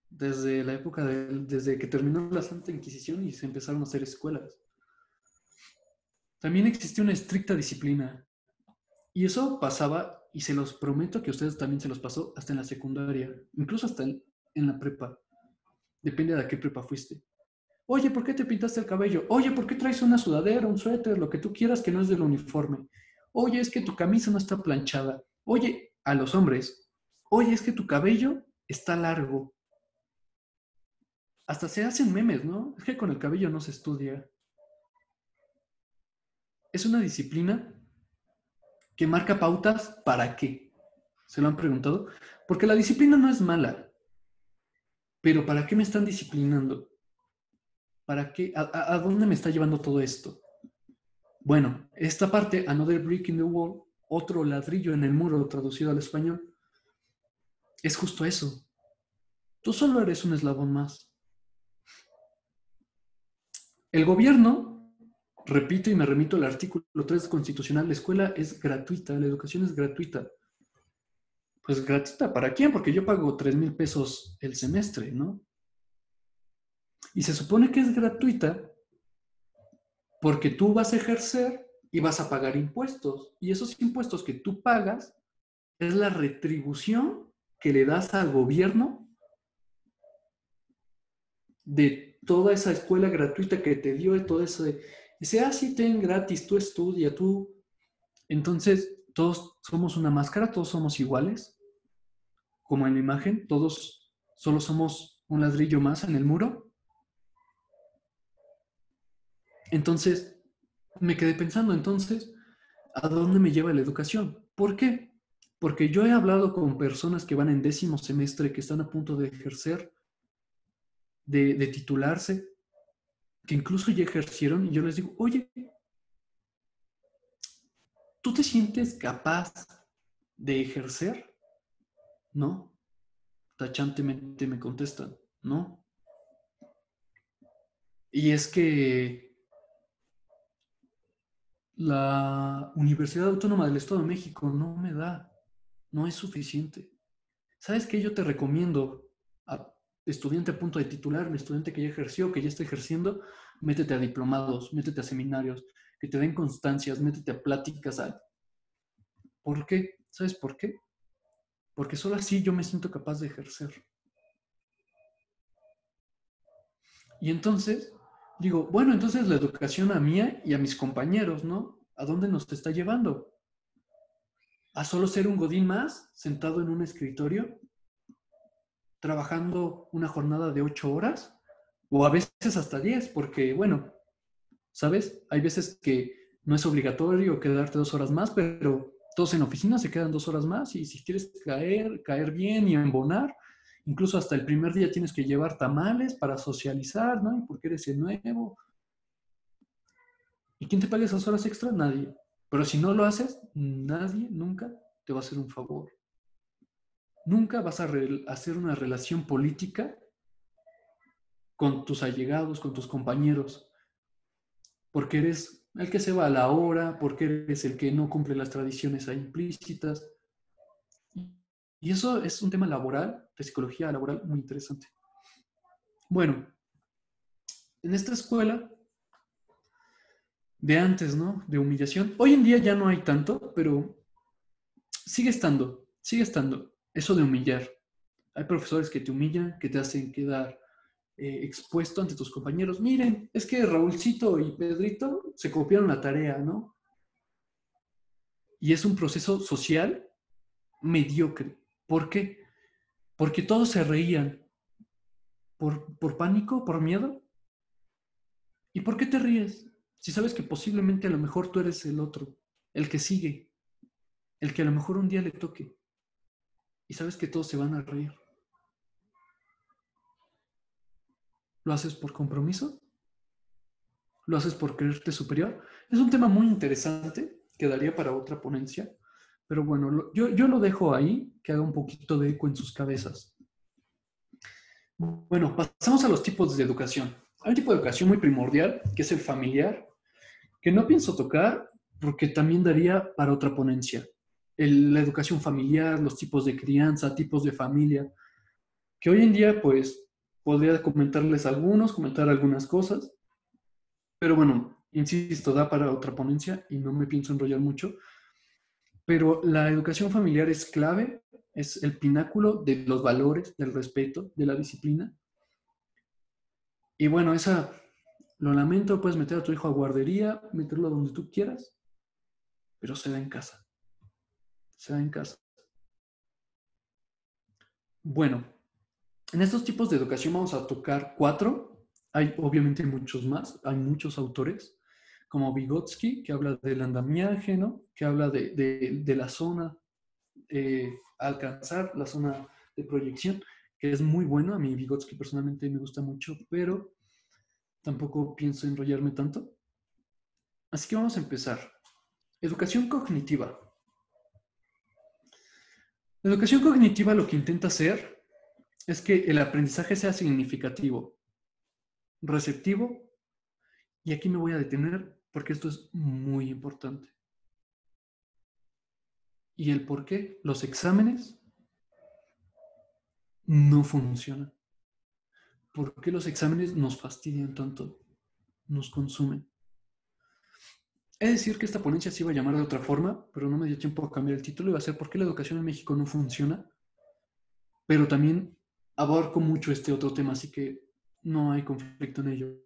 D: desde la época desde que terminó la Santa Inquisición y se empezaron a hacer escuelas. También existía una estricta disciplina. Y eso pasaba, y se los prometo que a ustedes también se los pasó, hasta en la secundaria, incluso hasta en la prepa. Depende de a qué prepa fuiste. Oye, ¿por qué te pintaste el cabello? Oye, ¿por qué traes una sudadera, un suéter, lo que tú quieras que no es del uniforme? Oye, es que tu camisa no está planchada. Oye, a los hombres, oye, es que tu cabello está largo. Hasta se hacen memes, ¿no? Es que con el cabello no se estudia. Es una disciplina que marca pautas para qué. ¿Se lo han preguntado? Porque la disciplina no es mala, pero ¿para qué me están disciplinando? ¿Para qué? ¿A dónde me está llevando todo esto? Bueno, esta parte, Another Brick in the Wall, otro ladrillo en el muro traducido al español, es justo eso. Tú solo eres un eslabón más. El gobierno, repito y me remito al artículo 3 constitucional, la escuela es gratuita, la educación es gratuita. Pues gratuita, ¿para quién? Porque yo pago 3,000 pesos el semestre, ¿no? Y se supone que es gratuita porque tú vas a ejercer y vas a pagar impuestos. Y esos impuestos que tú pagas es la retribución que le das al gobierno de toda esa escuela gratuita que te dio, de todo eso de, dice, sí, ten gratis, tú estudia, tú. Entonces, todos somos una máscara, todos somos iguales, como en la imagen, todos solo somos un ladrillo más en el muro. Entonces, me quedé pensando, entonces, ¿a dónde me lleva la educación? ¿Por qué? Porque yo he hablado con personas que van en 10º semestre, que están a punto de ejercer, de titularse, que incluso ya ejercieron, y yo les digo, oye, ¿tú te sientes capaz de ejercer? No. Tachantemente me contestan, no. Y es que la Universidad Autónoma del Estado de México no me da, no es suficiente. ¿Sabes qué? Yo te recomiendo a estudiante a punto de titularme, estudiante que ya ejerció, que ya está ejerciendo, métete a diplomados, métete a seminarios, que te den constancias, métete a pláticas. ¿Por qué? ¿Sabes por qué? Porque solo así yo me siento capaz de ejercer. Y entonces digo, bueno, entonces la educación a mí y a mis compañeros, ¿no? ¿A dónde nos está llevando? ¿A solo ser un godín más sentado en un escritorio, trabajando una jornada de 8 horas? O a veces hasta 10, porque, bueno, ¿sabes? Hay veces que no es obligatorio quedarte 2 horas más, pero todos en la oficina se quedan 2 horas más y si quieres caer bien y embonar, incluso hasta el primer día tienes que llevar tamales para socializar, ¿no? Y porque eres el nuevo. ¿Y quién te paga esas horas extras? Nadie. Pero si no lo haces, nadie nunca te va a hacer un favor. Nunca vas a hacer una relación política con tus allegados, con tus compañeros, porque eres el que se va a la hora, porque eres el que no cumple las tradiciones ahí implícitas. Y eso es un tema laboral, de psicología laboral, muy interesante. Bueno, en esta escuela de antes, ¿no? De humillación. Hoy en día ya no hay tanto, pero sigue estando eso de humillar. Hay profesores que te humillan, que te hacen quedar expuesto ante tus compañeros. Miren, es que Raúlcito y Pedrito se copiaron la tarea, ¿no? Y es un proceso social mediocre. ¿Por qué? Porque todos se reían. ¿Por pánico? ¿Por miedo? ¿Y por qué te ríes? Si sabes que posiblemente a lo mejor tú eres el otro, el que sigue, el que a lo mejor un día le toque. Y sabes que todos se van a reír. ¿Lo haces por compromiso? ¿Lo haces por creerte superior? Es un tema muy interesante que daría para otra ponencia, pero bueno, yo lo dejo ahí, que haga un poquito de eco en sus cabezas. Bueno, pasamos a los tipos de educación. Hay un tipo de educación muy primordial, que es el familiar, que no pienso tocar porque también daría para otra ponencia. La educación familiar, los tipos de crianza, tipos de familia, que hoy en día pues podría comentar algunas cosas, pero bueno, insisto, da para otra ponencia y no me pienso enrollar mucho. Pero la educación familiar es clave, es el pináculo de los valores, del respeto, de la disciplina. Y bueno, lo lamento, puedes meter a tu hijo a guardería, meterlo donde tú quieras, pero se da en casa. Se da en casa. Bueno, en estos tipos de educación vamos a tocar 4. Hay obviamente muchos más, hay muchos autores, como Vygotsky, que habla del andamiaje, ¿no? Que habla de la zona a alcanzar, la zona de proyección, que es muy bueno. A mí Vygotsky personalmente me gusta mucho, pero tampoco pienso enrollarme tanto. Así que vamos a empezar. Educación cognitiva. La educación cognitiva lo que intenta hacer es que el aprendizaje sea significativo, receptivo, y aquí me voy a detener porque esto es muy importante. ¿Y el por qué? Los exámenes no funcionan. ¿Por qué los exámenes nos fastidian tanto? Nos consumen. Es decir, que esta ponencia se iba a llamar de otra forma, pero no me dio tiempo a cambiar el título. Iba a ser ¿por qué la educación en México no funciona? Pero también abarco mucho este otro tema, así que no hay conflicto en ello.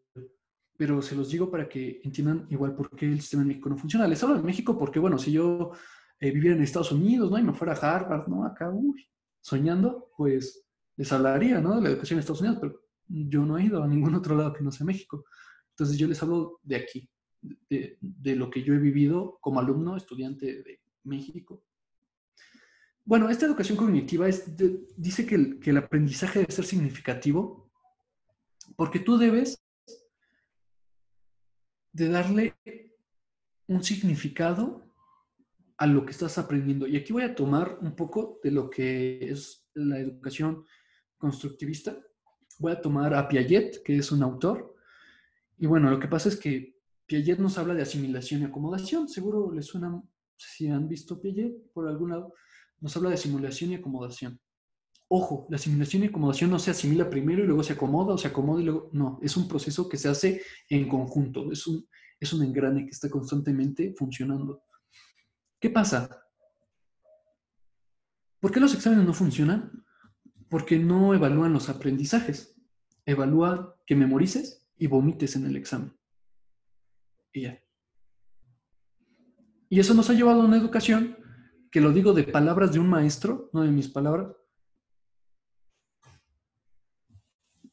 D: Pero se los digo para que entiendan igual por qué el sistema en México no funciona. Les hablo de México porque, bueno, si yo viviera en Estados Unidos, ¿no? Y me fuera a Harvard, ¿no? Acá, soñando, pues les hablaría, ¿no? De la educación en Estados Unidos, pero yo no he ido a ningún otro lado que no sea México. Entonces yo les hablo de aquí, de lo que yo he vivido como alumno, estudiante de México. Bueno, esta educación cognitiva dice que el aprendizaje debe ser significativo porque tú debes de darle un significado a lo que estás aprendiendo. Y aquí voy a tomar un poco de lo que es la educación constructivista. Voy a tomar a Piaget, que es un autor. Y bueno, lo que pasa es que Piaget nos habla de asimilación y acomodación. Seguro les suena, si han visto Piaget por algún lado, nos habla de asimilación y acomodación. Ojo, la asimilación y acomodación no se asimila primero y luego se acomoda o se acomoda y luego... No, es un proceso que se hace en conjunto. Es un engrane que está constantemente funcionando. ¿Qué pasa? ¿Por qué los exámenes no funcionan? Porque no evalúan los aprendizajes. Evalúan que memorices y vomites en el examen. Y ya. Y eso nos ha llevado a una educación, que lo digo de palabras de un maestro, no de mis palabras.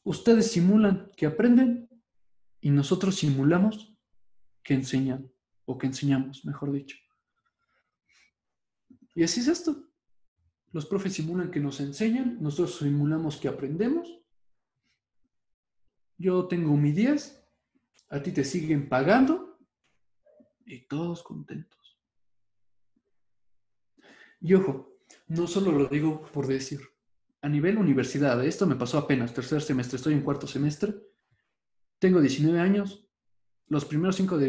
D: Ustedes simulan que aprenden y nosotros simulamos que enseñan, o que enseñamos, mejor dicho. Y así es esto. Los profes simulan que nos enseñan, nosotros simulamos que aprendemos. Yo tengo mi 10, a ti te siguen pagando y todos contentos. Y ojo, no solo lo digo por decir. A nivel universidad, esto me pasó apenas, tercer semestre, estoy en cuarto semestre, tengo 19 años, los primeros 5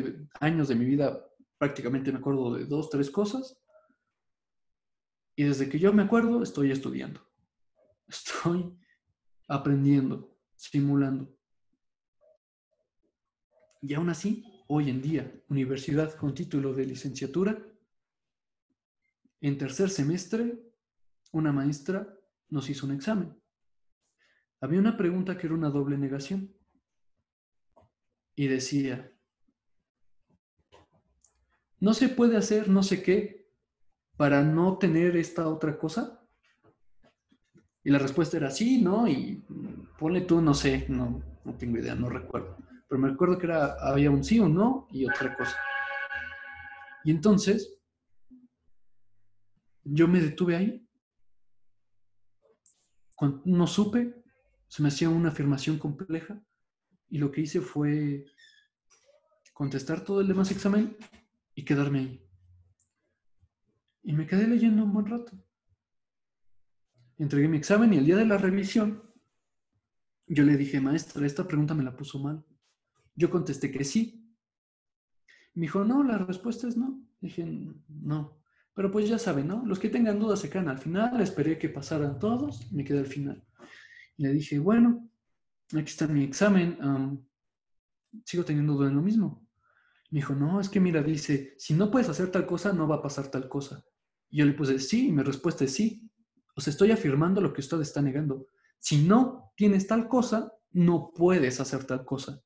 D: años de mi vida prácticamente me acuerdo de 2, 3 cosas, y desde que yo me acuerdo estoy estudiando, estoy aprendiendo, simulando. Y aún así, hoy en día, universidad con título de licenciatura, en tercer semestre, una maestra nos hizo un examen. Había una pregunta que era una doble negación. Y decía, ¿no se puede hacer no sé qué para no tener esta otra cosa? Y la respuesta era sí, ¿no? Y ponle tú, no sé, no tengo idea, no recuerdo. Pero me recuerdo que había un sí, un no y otra cosa. Y entonces, yo me detuve ahí. Cuando no supe, se me hacía una afirmación compleja y lo que hice fue contestar todo el demás examen y quedarme ahí. Y me quedé leyendo un buen rato. Entregué mi examen y el día de la revisión, yo le dije, maestra, esta pregunta me la puso mal. Yo contesté que sí. Me dijo, no, la respuesta es no. Dije, no. Pero pues ya saben, ¿no? Los que tengan dudas se quedan al final. Esperé que pasaran todos. Me quedé al final. Y le dije, bueno, aquí está mi examen. Sigo teniendo duda en lo mismo. Me dijo, no, es que mira, dice, si no puedes hacer tal cosa, no va a pasar tal cosa. Y yo le puse, sí, y mi respuesta es sí. O sea, estoy afirmando lo que usted está negando. Si no tienes tal cosa, no puedes hacer tal cosa.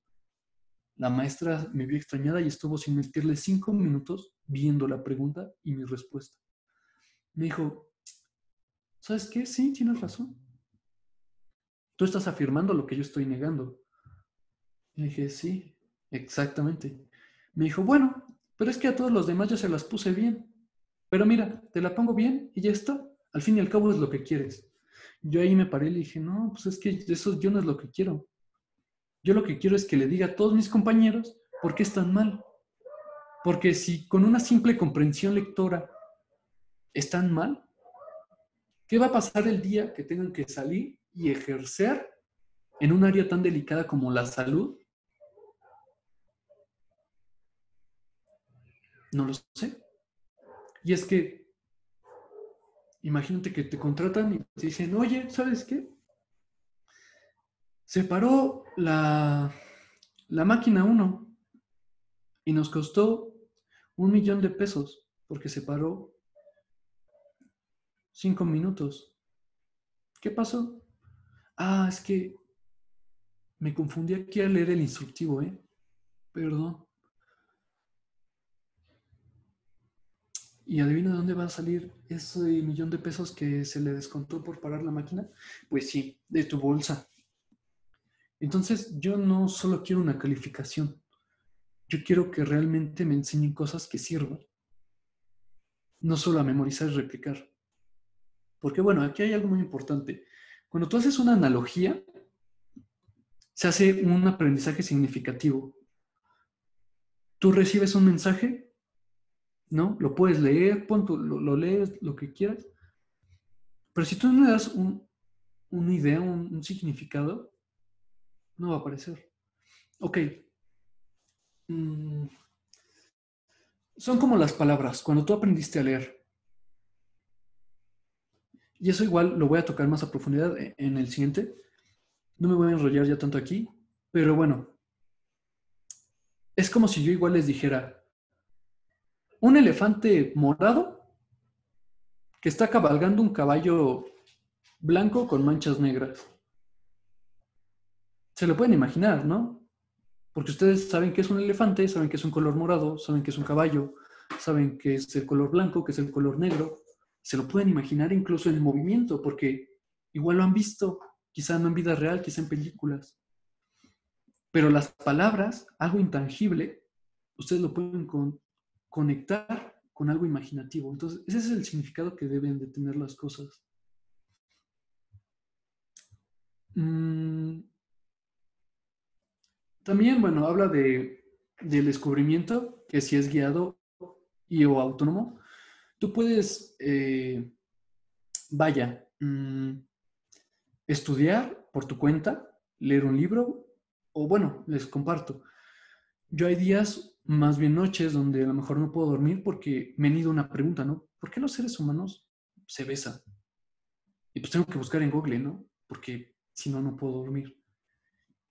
D: La maestra me vio extrañada y estuvo sin mentirle 5 minutos viendo la pregunta y mi respuesta. Me dijo, ¿sabes qué? Sí, tienes razón. Tú estás afirmando lo que yo estoy negando. Y dije, sí, exactamente. Me dijo, bueno, pero es que a todos los demás yo se las puse bien. Pero mira, te la pongo bien y ya está. Al fin y al cabo es lo que quieres. Yo ahí me paré y le dije, no, pues es que eso yo no es lo que quiero. Yo lo que quiero es que le diga a todos mis compañeros por qué están mal. Porque si con una simple comprensión lectora están mal, ¿qué va a pasar el día que tengan que salir y ejercer en un área tan delicada como la salud? No lo sé. Y es que, imagínate que te contratan y te dicen, oye, ¿sabes qué? Se paró la máquina 1 y nos costó 1,000,000 de pesos porque se paró 5 minutos. ¿Qué pasó? Ah, es que me confundí aquí al leer el instructivo, ¿eh? Perdón. ¿Y adivina de dónde va a salir ese 1,000,000 de pesos que se le descontó por parar la máquina? Pues sí, de tu bolsa. Entonces, yo no solo quiero una calificación, yo quiero que realmente me enseñen cosas que sirvan, no solo a memorizar y replicar. Porque bueno, aquí hay algo muy importante. Cuando tú haces una analogía, se hace un aprendizaje significativo. Tú recibes un mensaje, ¿no? Lo puedes leer, lo lees, lo que quieras. Pero si tú no le das una idea, un significado, no va a aparecer. Ok. Mm, son como las palabras. Cuando tú aprendiste a leer, y eso igual lo voy a tocar más a profundidad en el siguiente. No me voy a enrollar ya tanto aquí, pero bueno, es como si yo igual les dijera, un elefante morado que está cabalgando un caballo blanco con manchas negras. Se lo pueden imaginar, ¿no? Porque ustedes saben que es un elefante, saben que es un color morado, saben que es un caballo, saben que es el color blanco, que es el color negro. Se lo pueden imaginar incluso en movimiento, porque igual lo han visto, quizá no en vida real, quizá en películas. Pero las palabras, algo intangible, ustedes lo pueden conectar con algo imaginativo. Entonces, ese es el significado que deben de tener las cosas. También, bueno, habla del descubrimiento, que si es guiado y o autónomo, tú puedes, vaya, estudiar por tu cuenta, leer un libro, o bueno, les comparto. Yo hay días, más bien noches, donde a lo mejor no puedo dormir porque me han ido una pregunta, ¿no? ¿Por qué los seres humanos se besan? Y pues tengo que buscar en Google, ¿no? Porque si no, no puedo dormir.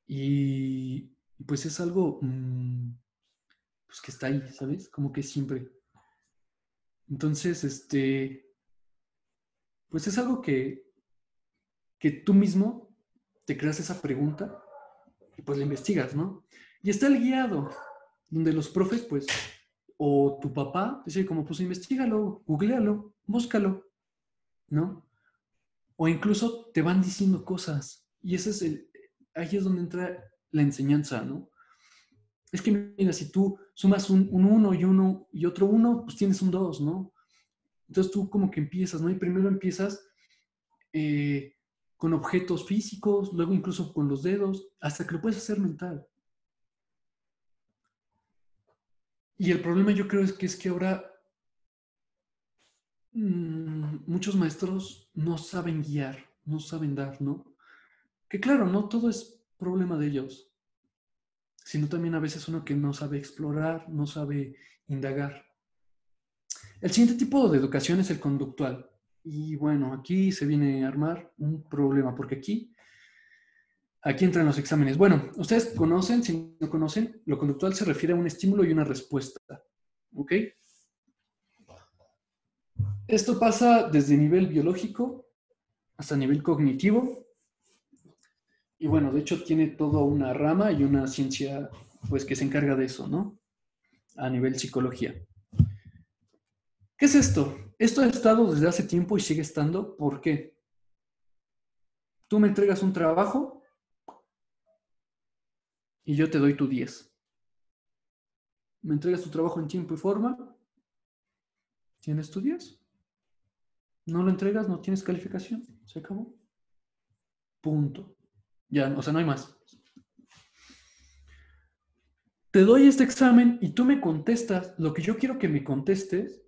D: Y pues es algo pues que está ahí, ¿sabes? Como que siempre. Entonces, pues es algo que tú mismo te creas esa pregunta y pues la investigas, ¿no? Y está el guiado, donde los profes, pues, o tu papá, dice como, pues investigalo, googlealo, búscalo, ¿no? O incluso te van diciendo cosas. Y ese es ahí es donde entra la enseñanza, ¿no? Es que mira, si tú sumas un 1 y uno y otro 1, pues tienes un 2, ¿no? Entonces tú como que empiezas, ¿no? Y primero empiezas eh, con objetos físicos, luego incluso con los dedos, hasta que lo puedes hacer mental. Y el problema yo creo es que ahora muchos maestros no saben guiar, no saben dar, ¿no? Que claro, no todo es problema de ellos, sino también a veces uno que no sabe explorar, no sabe indagar. El siguiente tipo de educación es el conductual. Y bueno, aquí se viene a armar un problema, porque aquí entran los exámenes. Bueno, ustedes conocen, si no conocen, lo conductual se refiere a un estímulo y una respuesta. ¿Ok? Esto pasa desde nivel biológico hasta nivel cognitivo. Y bueno, de hecho tiene toda una rama y una ciencia pues que se encarga de eso, ¿no? A nivel psicología. ¿Qué es esto? Esto ha estado desde hace tiempo y sigue estando. ¿Por qué? Tú me entregas un trabajo y yo te doy tu 10. Me entregas tu trabajo en tiempo y forma, tienes tu 10. No lo entregas, no tienes calificación. Se acabó. Punto. Ya, o sea, no hay más. Te doy este examen y tú me contestas lo que yo quiero que me contestes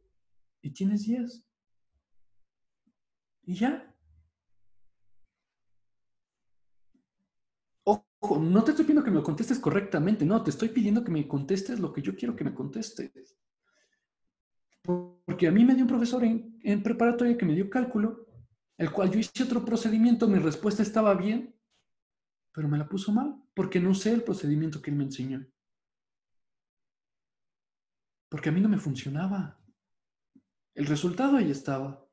D: y tienes 10. Y ya. Ojo, no te estoy pidiendo que me lo contestes correctamente, no, te estoy pidiendo que me contestes lo que yo quiero que me contestes. Porque a mí me dio un profesor en preparatoria que me dio cálculo, el cual yo hice otro procedimiento, mi respuesta estaba bien, pero me la puso mal, porque no sé el procedimiento que él me enseñó. Porque a mí no me funcionaba. El resultado ahí estaba.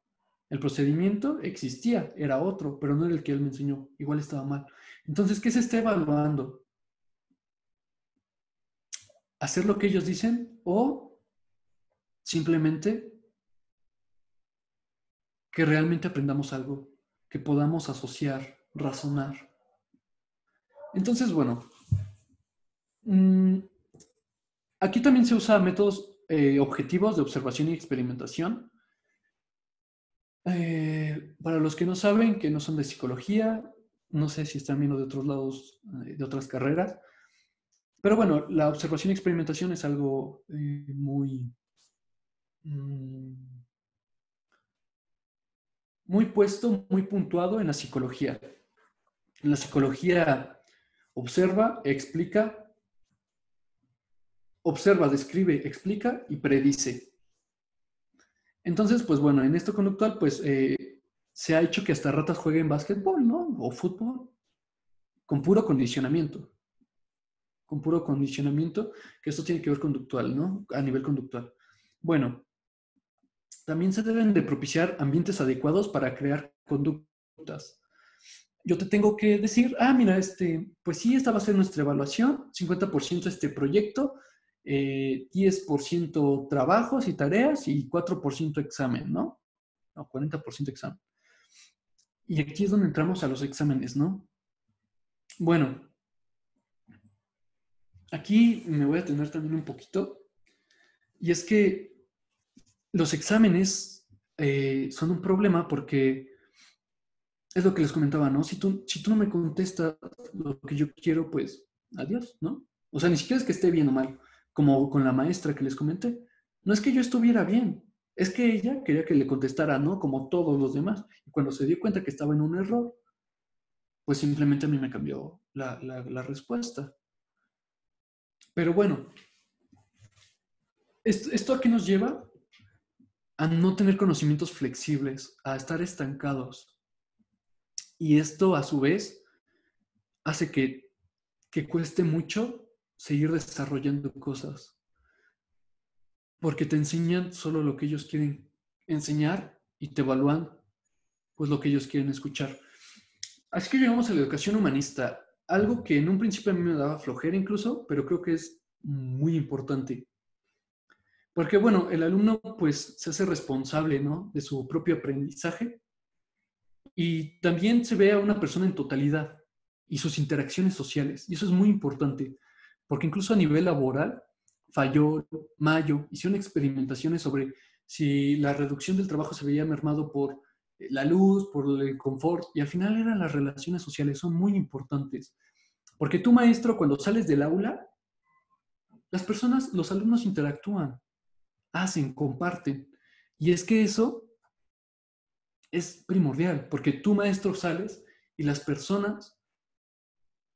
D: El procedimiento existía, era otro, pero no era el que él me enseñó. Igual estaba mal. Entonces, ¿qué se está evaluando? ¿Hacer lo que ellos dicen o simplemente que realmente aprendamos algo, que podamos asociar, razonar? Entonces, bueno, aquí también se usa métodos objetivos de observación y experimentación. Para los que no saben, que no son de psicología, no sé si están viendo de otros lados, de otras carreras, pero bueno, la observación y experimentación es algo mm, muy puesto, muy puntuado en la psicología. En la psicología observa, describe, explica y predice. Entonces, pues bueno, en esto conductual, pues se ha hecho que hasta ratas jueguen básquetbol, ¿no? O fútbol, con puro condicionamiento. Con puro condicionamiento, que esto tiene que ver conductual, ¿no? A nivel conductual. Bueno, también se deben de propiciar ambientes adecuados para crear conductas. Yo te tengo que decir, mira, pues sí, esta va a ser nuestra evaluación, 50% este proyecto, 10% trabajos y tareas y 4% examen, ¿no? No, 40% examen. Y aquí es donde entramos a los exámenes, ¿no? Bueno, aquí me voy a detener también un poquito. Y es que los exámenes son un problema porque es lo que les comentaba, ¿no? Si tú no me contestas lo que yo quiero, pues adiós, ¿no? O sea, ni siquiera es que esté bien o mal, como con la maestra que les comenté. No es que yo estuviera bien, es que ella quería que le contestara, ¿no? Como todos los demás. Y cuando se dio cuenta que estaba en un error, pues simplemente a mí me cambió la respuesta. Pero bueno, ¿esto a qué nos lleva? A no tener conocimientos flexibles, a estar estancados. Y esto, a su vez, hace que cueste mucho seguir desarrollando cosas. Porque te enseñan solo lo que ellos quieren enseñar y te evalúan pues lo que ellos quieren escuchar. Así que llegamos a la educación humanista, algo que en un principio a mí me daba flojera incluso, pero creo que es muy importante. Porque bueno, el alumno pues se hace responsable, ¿no? De su propio aprendizaje y también se ve a una persona en totalidad y sus interacciones sociales. Y eso es muy importante, porque incluso a nivel laboral, Fayol, Mayo, hicieron experimentaciones sobre si la reducción del trabajo se veía mermado por la luz, por el confort, y al final eran las relaciones sociales, son muy importantes. Porque tú, maestro, cuando sales del aula, las personas, los alumnos interactúan, hacen, comparten. Y es que eso es primordial, porque tú, maestro, sales y las personas,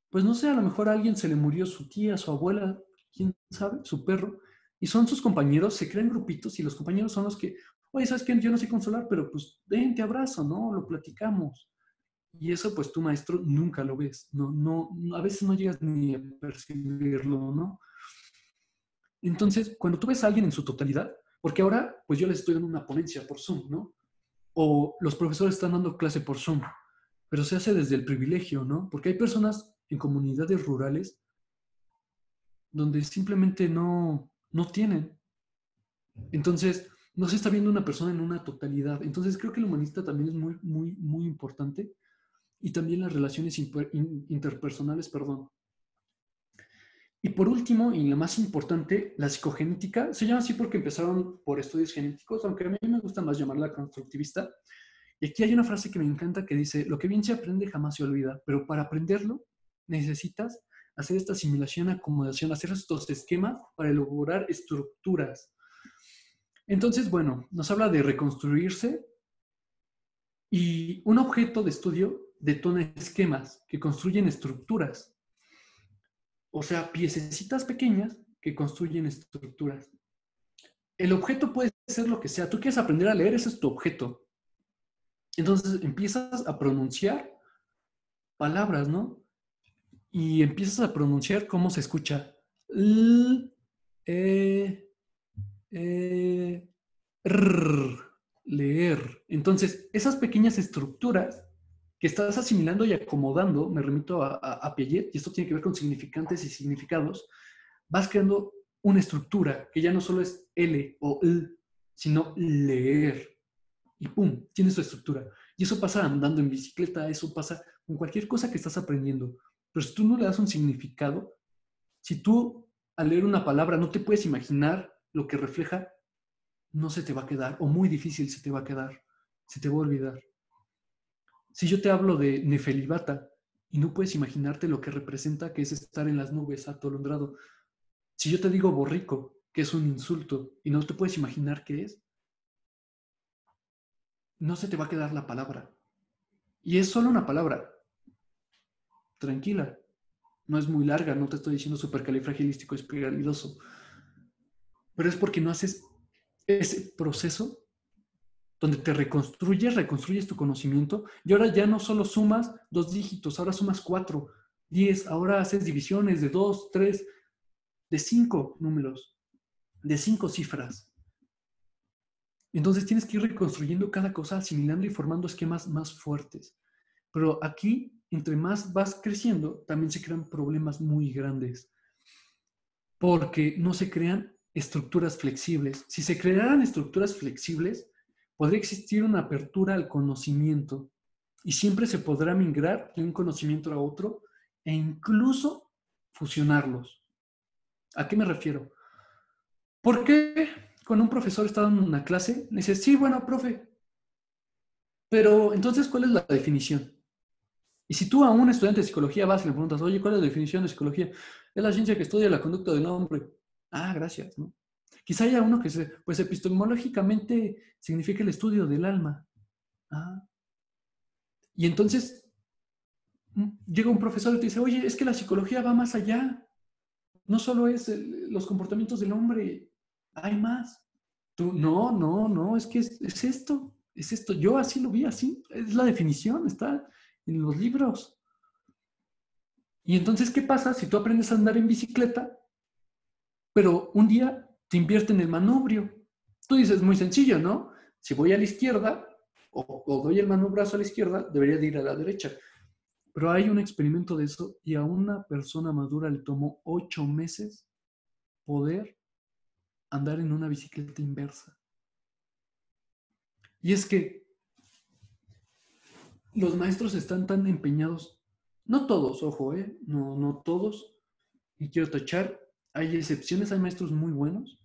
D: pues no sé, a lo mejor a alguien se le murió su tía, su abuela, quién sabe, su perro, y son sus compañeros, se crean grupitos y los compañeros son los que, oye, ¿sabes qué? Yo no sé consolar, pero pues ven, te abrazo, ¿no? Lo platicamos. Y eso, pues tú, maestro, nunca lo ves, no, a veces no llegas ni a percibirlo, ¿no? Entonces, cuando tú ves a alguien en su totalidad, porque ahora, pues yo les estoy dando una ponencia por Zoom, ¿no? O los profesores están dando clase por Zoom. pero se hace desde el privilegio, ¿no? Porque hay personas en comunidades rurales donde simplemente no tienen. Entonces, no se está viendo una persona en una totalidad. Entonces, creo que el humanista también es muy, muy, muy importante. Y también las relaciones interpersonales, perdón. Y por último, y la más importante, la psicogenética. Se llama así porque empezaron por estudios genéticos, aunque a mí me gusta más llamarla constructivista. Y aquí hay una frase que me encanta que dice, lo que bien se aprende jamás se olvida, pero para aprenderlo necesitas hacer esta asimilación, acomodación, hacer estos esquemas para elaborar estructuras. Entonces, bueno, nos habla de reconstruirse y un objeto de estudio detona esquemas que construyen estructuras. O sea, piececitas pequeñas que construyen estructuras. El objeto puede ser lo que sea. Tú quieres aprender a leer, ese es tu objeto. Entonces empiezas a pronunciar palabras, ¿no? Y empiezas a pronunciar cómo se escucha. L, e, leer. Entonces, esas pequeñas estructuras que estás asimilando y acomodando, me remito a Piaget, y esto tiene que ver con significantes y significados, vas creando una estructura que ya no solo es L o L, sino leer. Y ¡pum! Tienes tu estructura. Y eso pasa andando en bicicleta, eso pasa con cualquier cosa que estás aprendiendo. Pero si tú no le das un significado, si tú al leer una palabra no te puedes imaginar lo que refleja, no se te va a quedar, o muy difícil se te va a quedar, se te va a olvidar. Si yo te hablo de Nefelibata y no puedes imaginarte lo que representa, que es estar en las nubes atolondrado. Si yo te digo borrico, que es un insulto, y no te puedes imaginar qué es, no se te va a quedar la palabra. Y es solo una palabra. Tranquila. No es muy larga, no te estoy diciendo supercalifragilístico espialidoso. Pero es porque no haces ese proceso donde te reconstruyes tu conocimiento, y ahora ya no solo sumas 2 dígitos, ahora sumas 4, 10, ahora haces divisiones de 2, 3, de 5 números, de 5 cifras. Entonces tienes que ir reconstruyendo cada cosa, asimilando y formando esquemas más fuertes. Pero aquí, entre más vas creciendo, también se crean problemas muy grandes, porque no se crean estructuras flexibles. Si se crearan estructuras flexibles, podría existir una apertura al conocimiento y siempre se podrá migrar de un conocimiento a otro e incluso fusionarlos. ¿A qué me refiero? Porque cuando un profesor está dando una clase, le dice, sí, bueno, profe, pero entonces, ¿cuál es la definición? Y si tú a un estudiante de psicología vas y le preguntas, oye, ¿cuál es la definición de psicología? Es la ciencia que estudia la conducta del hombre. Ah, gracias, ¿no? Quizá haya uno que pues epistemológicamente significa el estudio del alma. Ah. Y entonces llega un profesor y te dice, oye, es que la psicología va más allá. No solo es los comportamientos del hombre, hay más. Tú, no, es que es esto, es esto. Yo así lo vi, así, es la definición, está en los libros. Y entonces, ¿qué pasa si tú aprendes a andar en bicicleta, pero un día te invierten el manubrio? Tú dices, muy sencillo, ¿no? Si voy a la izquierda o doy el manubrazo a la izquierda, debería de ir a la derecha. Pero hay un experimento de eso y a una persona madura le tomó 8 meses poder andar en una bicicleta inversa. Y es que los maestros están tan empeñados, no todos, ojo, no todos, y quiero tachar, hay excepciones, hay maestros muy buenos,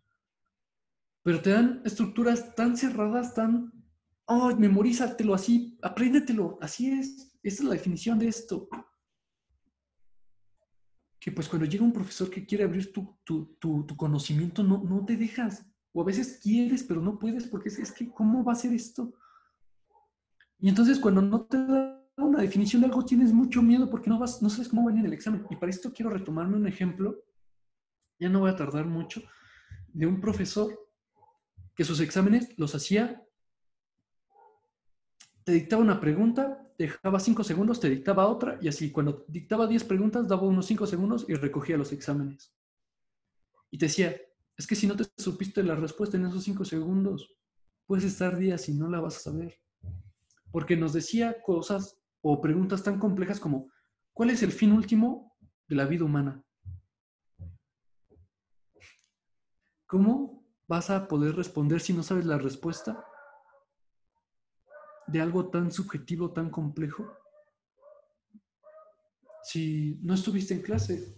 D: pero te dan estructuras tan cerradas, tan, oh, memorízatelo así, apréndetelo, así es, esa es la definición de esto. Que pues cuando llega un profesor que quiere abrir tu conocimiento, no te dejas, o a veces quieres, pero no puedes, porque es que, ¿cómo va a ser esto? Y entonces cuando no te da una definición de algo, tienes mucho miedo porque no sabes cómo va a venir el examen. Y para esto quiero retomarme un ejemplo, ya no voy a tardar mucho, de un profesor que sus exámenes los hacía, te dictaba una pregunta, te dejaba 5 segundos, te dictaba otra, y así, cuando dictaba 10 preguntas, daba unos 5 segundos y recogía los exámenes. Y te decía, es que si no te supiste la respuesta en esos 5 segundos, puedes estar días y no la vas a saber. Porque nos decía cosas o preguntas tan complejas como, ¿cuál es el fin último de la vida humana? ¿Cómo vas a poder responder si no sabes la respuesta de algo tan subjetivo, tan complejo? Si no estuviste en clase.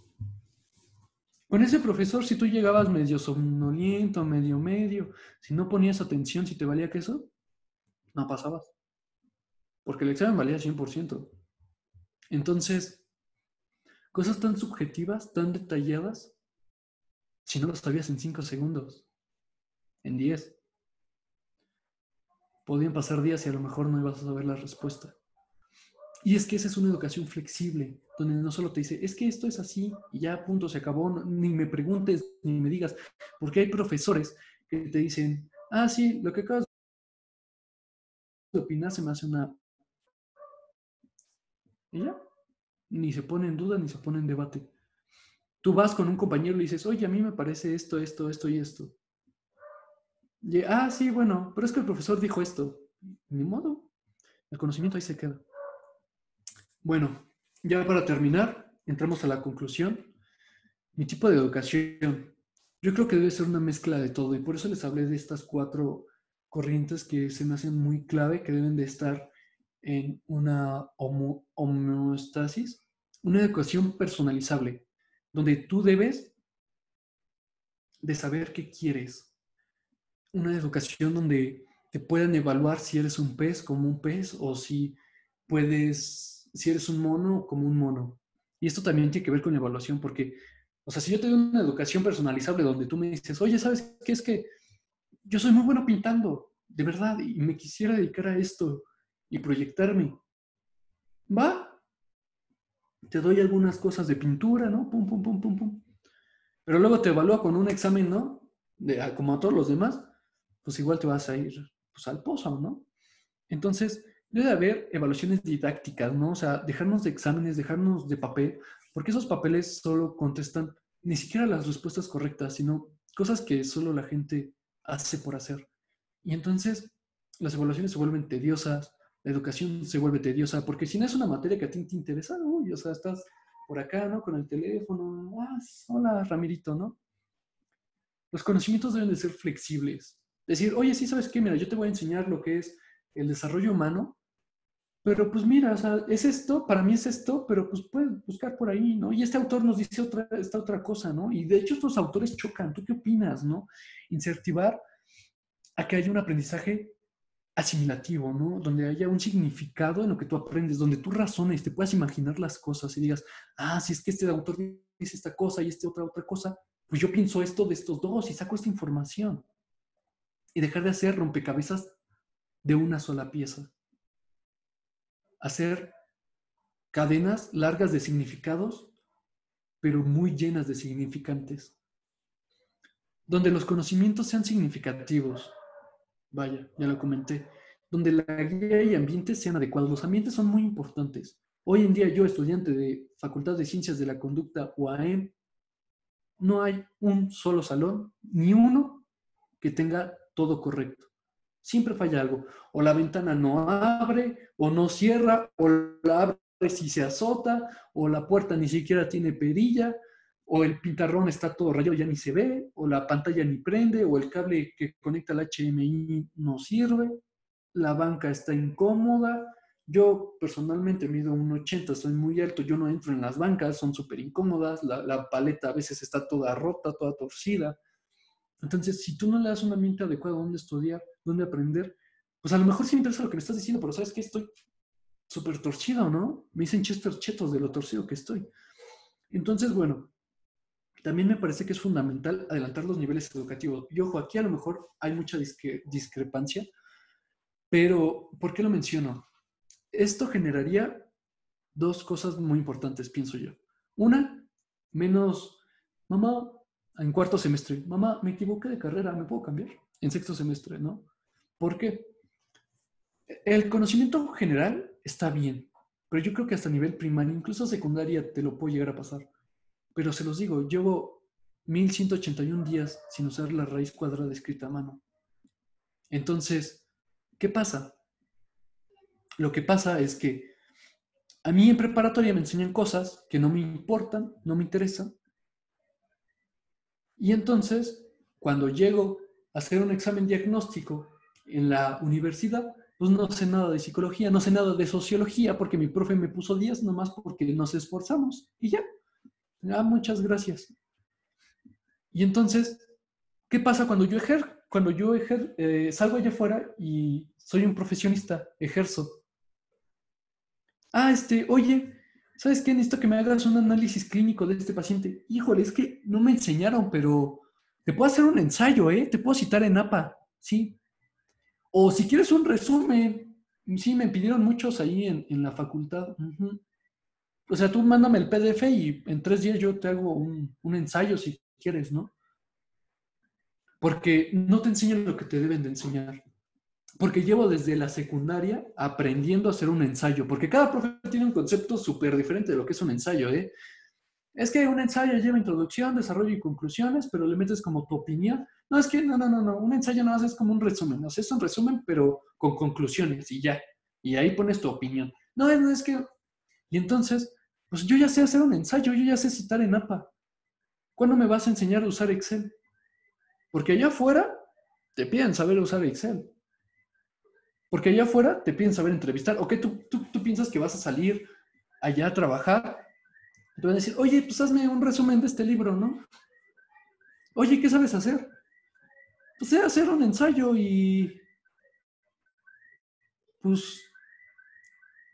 D: Con ese profesor, si tú llegabas medio somnoliento, medio, si no ponías atención, si te valía queso, no pasabas. Porque el examen valía 100%. Entonces, cosas tan subjetivas, tan detalladas, si no lo sabías en 5 segundos, en 10, podían pasar días y a lo mejor no ibas a saber la respuesta. Y es que esa es una educación flexible, donde no solo te dice, es que esto es así y ya, punto, se acabó, ni me preguntes, ni me digas, porque hay profesores que te dicen, ah, sí, lo que acabas de opinar se me hace una... Y ya, ni se pone en duda, ni se pone en debate. Tú vas con un compañero y le dices, oye, a mí me parece esto y esto. Y, ah, sí, bueno, pero es que el profesor dijo esto. Ni modo, el conocimiento ahí se queda. Bueno, ya para terminar, entramos a la conclusión. Mi tipo de educación, yo creo que debe ser una mezcla de todo y por eso les hablé de estas 4 corrientes que se me hacen muy clave, que deben de estar en una homeostasis, una educación personalizable, donde tú debes de saber qué quieres, una educación donde te puedan evaluar si eres un pez como un pez o si si eres un mono como un mono. Y esto también tiene que ver con evaluación porque, o sea, si yo te doy una educación personalizable donde tú me dices, oye, ¿sabes qué? Es que yo soy muy bueno pintando, de verdad, y me quisiera dedicar a esto y proyectarme. Va, te doy algunas cosas de pintura, ¿no? Pum, pum, pum, pum, pum. Pero luego te evalúa con un examen, ¿no? Como a todos los demás, pues igual te vas a ir pues, al pozo, ¿no? Entonces, debe haber evaluaciones didácticas, ¿no? O sea, dejarnos de exámenes, dejarnos de papel, porque esos papeles solo contestan ni siquiera las respuestas correctas, sino cosas que solo la gente hace por hacer. Y entonces, las evaluaciones se vuelven tediosas, la educación se vuelve tediosa, porque si no es una materia que a ti te interesa, uy, o sea, estás por acá, ¿no? Con el teléfono, hola, Ramirito, ¿no? Los conocimientos deben de ser flexibles. Decir, oye, sí, ¿sabes qué? Mira, yo te voy a enseñar lo que es el desarrollo humano, pero pues mira, o sea, es esto, para mí es esto, pero pues puedes buscar por ahí, ¿no? Y este autor nos dice esta otra cosa, ¿no? Y de hecho estos autores chocan. ¿Tú qué opinas, no? Incentivar a que haya un aprendizaje asimilativo, ¿no? Donde haya un significado en lo que tú aprendes, donde tú razones, te puedas imaginar las cosas y digas, ah, si es que este autor dice esta cosa y este otra cosa, pues yo pienso esto de estos dos y saco esta información. Y dejar de hacer rompecabezas de una sola pieza. Hacer cadenas largas de significados, pero muy llenas de significantes. Donde los conocimientos sean significativos. Vaya, ya lo comenté. Donde la guía y ambientes sean adecuados. Los ambientes son muy importantes. Hoy en día yo, estudiante de Facultad de Ciencias de la Conducta UAM, no hay un solo salón, ni uno que tenga todo correcto. Siempre falla algo. O la ventana no abre, o no cierra, o la abre si se azota, o la puerta ni siquiera tiene perilla, o el pintarrón está todo rayado, ya ni se ve, o la pantalla ni prende, o el cable que conecta al HDMI no sirve, la banca está incómoda. Yo personalmente mido 1,80, soy muy alto, yo no entro en las bancas, son súper incómodas, la paleta a veces está toda rota, toda torcida. Entonces, si tú no le das un ambiente adecuado donde estudiar, donde aprender, pues a lo mejor sí me interesa lo que me estás diciendo, pero ¿sabes qué? Estoy súper torcido, ¿no? Me dicen Chester Chetos de lo torcido que estoy. Entonces, bueno, también me parece que es fundamental adelantar los niveles educativos. Y ojo, aquí a lo mejor hay mucha discrepancia, pero ¿por qué lo menciono? Esto generaría 2 cosas muy importantes, pienso yo. Una, menos, mamá, en 4º semestre, mamá, me equivoqué de carrera, ¿me puedo cambiar? En 6º semestre, ¿no? ¿Por qué? El conocimiento general está bien, pero yo creo que hasta nivel primario, incluso secundaria, te lo puedo llegar a pasar. Pero se los digo, llevo 1181 días sin usar la raíz cuadrada escrita a mano. Entonces, ¿qué pasa? Lo que pasa es que A mí en preparatoria me enseñan cosas que no me importan, no me interesan. Y entonces, cuando llego a hacer un examen diagnóstico en la universidad, pues no sé nada de psicología, no sé nada de sociología, porque mi profe me puso 10 nomás porque nos esforzamos. Y ya, muchas gracias. Y entonces, ¿qué pasa cuando salgo allá afuera y soy un profesionista, ejerzo? Oye, ¿sabes qué? Necesito que me hagas un análisis clínico de este paciente. Híjole, es que no me enseñaron, pero te puedo hacer un ensayo, ¿eh? Te puedo citar en APA, sí. O si quieres un resumen, sí, me pidieron muchos ahí en la facultad. Uh-huh. O sea, tú mándame el PDF y en 3 días yo te hago un ensayo si quieres, ¿no? Porque no te enseñan lo que te deben de enseñar. Porque llevo desde la secundaria aprendiendo a hacer un ensayo, porque cada profe tiene un concepto súper diferente de lo que es un ensayo, ¿eh? Es que un ensayo lleva introducción, desarrollo y conclusiones, pero le metes como tu opinión. No, es que no, un ensayo no es como un resumen, o sea, es un resumen, pero con conclusiones y ya. Y ahí pones tu opinión. No, es que... Y entonces, pues yo ya sé hacer un ensayo, yo ya sé citar en APA. ¿Cuándo me vas a enseñar a usar Excel? Porque allá afuera te piden saber usar Excel. Porque allá afuera te piden saber entrevistar. ¿O qué tú piensas que vas a salir allá a trabajar? Te van a decir, oye, pues hazme un resumen de este libro, ¿no? Oye, ¿qué sabes hacer? Pues sé hacer un ensayo y pues,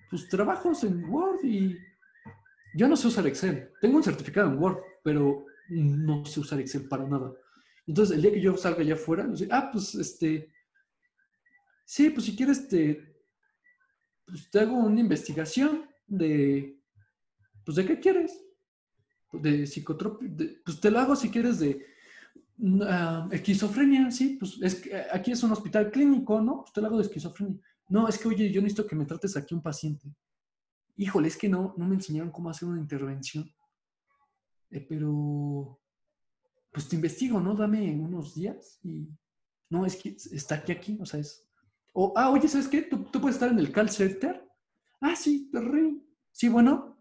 D: pues trabajos en Word y yo no sé usar Excel. Tengo un certificado en Word, pero no sé usar Excel para nada. Entonces, el día que yo salga allá afuera, pues sí, pues si quieres pues, te hago una investigación pues de qué quieres, de psicotrópico, pues te lo hago si quieres de esquizofrenia, sí, pues es que aquí es un hospital clínico, ¿no? Pues te lo hago de esquizofrenia. No, es que, oye, yo necesito que me trates aquí un paciente. Híjole, es que no me enseñaron cómo hacer una intervención. Pero, pues te investigo, ¿no? Dame unos días y... No, es que está aquí, o sea, es... Oye, ¿sabes qué? ¿Tú puedes estar en el call center? Sí, perrín. Sí, bueno.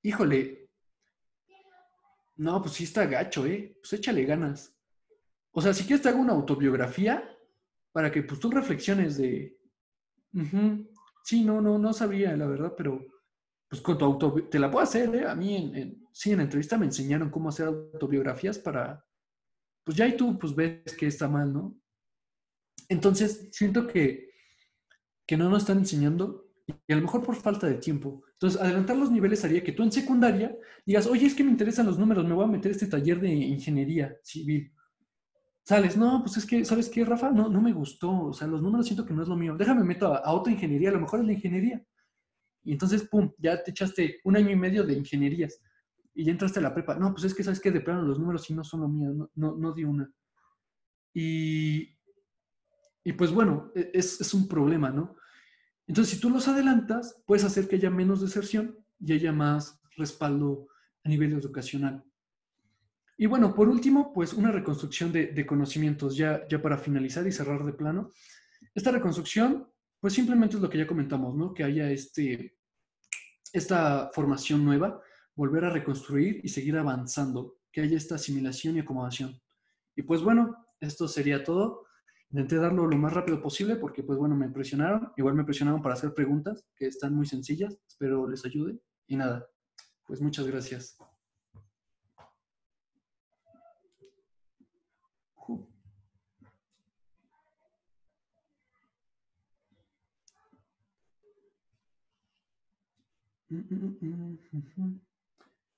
D: Híjole, no, pues sí está gacho, ¿eh? Pues échale ganas. O sea, si quieres te hago una autobiografía para que pues tú reflexiones de... Ujú. Sí, no sabría, la verdad, pero pues con tu te la puedo hacer, ¿eh? A mí sí, en entrevista me enseñaron cómo hacer autobiografías para... Pues ya y tú pues ves que está mal, ¿no? Entonces, siento que no nos están enseñando y a lo mejor por falta de tiempo. Entonces, adelantar los niveles haría que tú en secundaria digas, oye, es que me interesan los números, me voy a meter a este taller de ingeniería civil. Sales, no, pues es que, ¿sabes qué, Rafa? No me gustó, o sea, los números siento que no es lo mío. Déjame meto a otra ingeniería, a lo mejor es la ingeniería. Y entonces, pum, ya te echaste 1 año y medio de ingenierías y ya entraste a la prepa. No, pues es que, ¿sabes qué? De plano los números sí no son lo mío, no di una. Y, y pues bueno, es un problema, ¿no? Entonces, si tú los adelantas, puedes hacer que haya menos deserción y haya más respaldo a nivel educacional. Y bueno, por último, pues una reconstrucción de conocimientos, ya para finalizar y cerrar de plano. Esta reconstrucción, pues simplemente es lo que ya comentamos, ¿no? Que haya esta formación nueva, volver a reconstruir y seguir avanzando, que haya esta asimilación y acomodación. Y pues bueno, esto sería todo. Intenté darlo lo más rápido posible porque pues bueno, me presionaron, igual me presionaron para hacer preguntas que están muy sencillas, espero les ayude. Y nada, pues muchas gracias.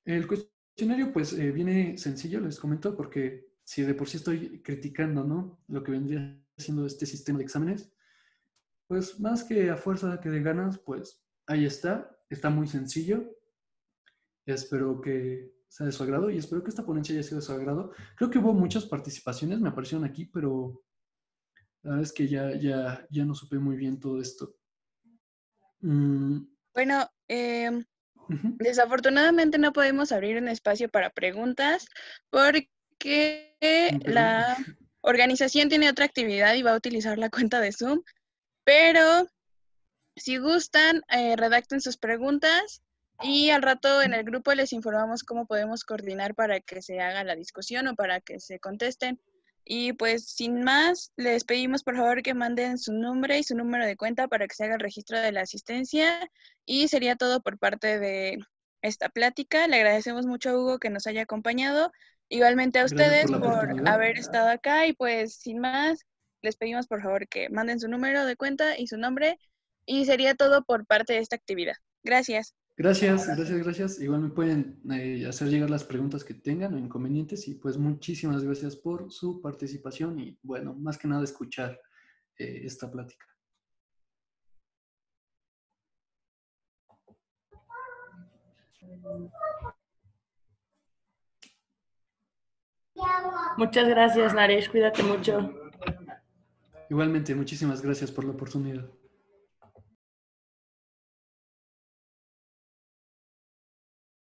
D: El cuestionario pues viene sencillo, les comento, porque si de por sí estoy criticando, ¿no? Lo que vendría siendo este sistema de exámenes, pues más que a fuerza que de ganas, pues ahí está muy sencillo. Espero que sea de su agrado y espero que esta ponencia haya sido de su agrado. Creo que hubo muchas participaciones, me aparecieron aquí, pero la verdad es que ya no supe muy bien todo esto.
A: Bueno, desafortunadamente no podemos abrir un espacio para preguntas porque la organización tiene otra actividad y va a utilizar la cuenta de Zoom, pero Si gustan, redacten sus preguntas y al rato en el grupo les informamos cómo podemos coordinar para que se haga la discusión o para que se contesten. Y pues sin más, les pedimos por favor que manden su nombre y su número de cuenta para que se haga el registro de la asistencia. Y sería todo por parte de esta plática. Le agradecemos mucho a Hugo que nos haya acompañado. Igualmente a
D: Gracias
A: ustedes
D: por la
A: por
D: oportunidad.
A: haber estado acá y pues sin más, les pedimos por favor que manden su número de cuenta y su nombre y sería todo por parte de esta actividad. Gracias.
D: Gracias. Igual me pueden hacer llegar las preguntas que tengan o inconvenientes y pues muchísimas gracias por su participación y bueno, más que nada escuchar esta plática.
C: Muchas gracias, Naresh. Cuídate mucho.
D: Igualmente, muchísimas gracias por la oportunidad.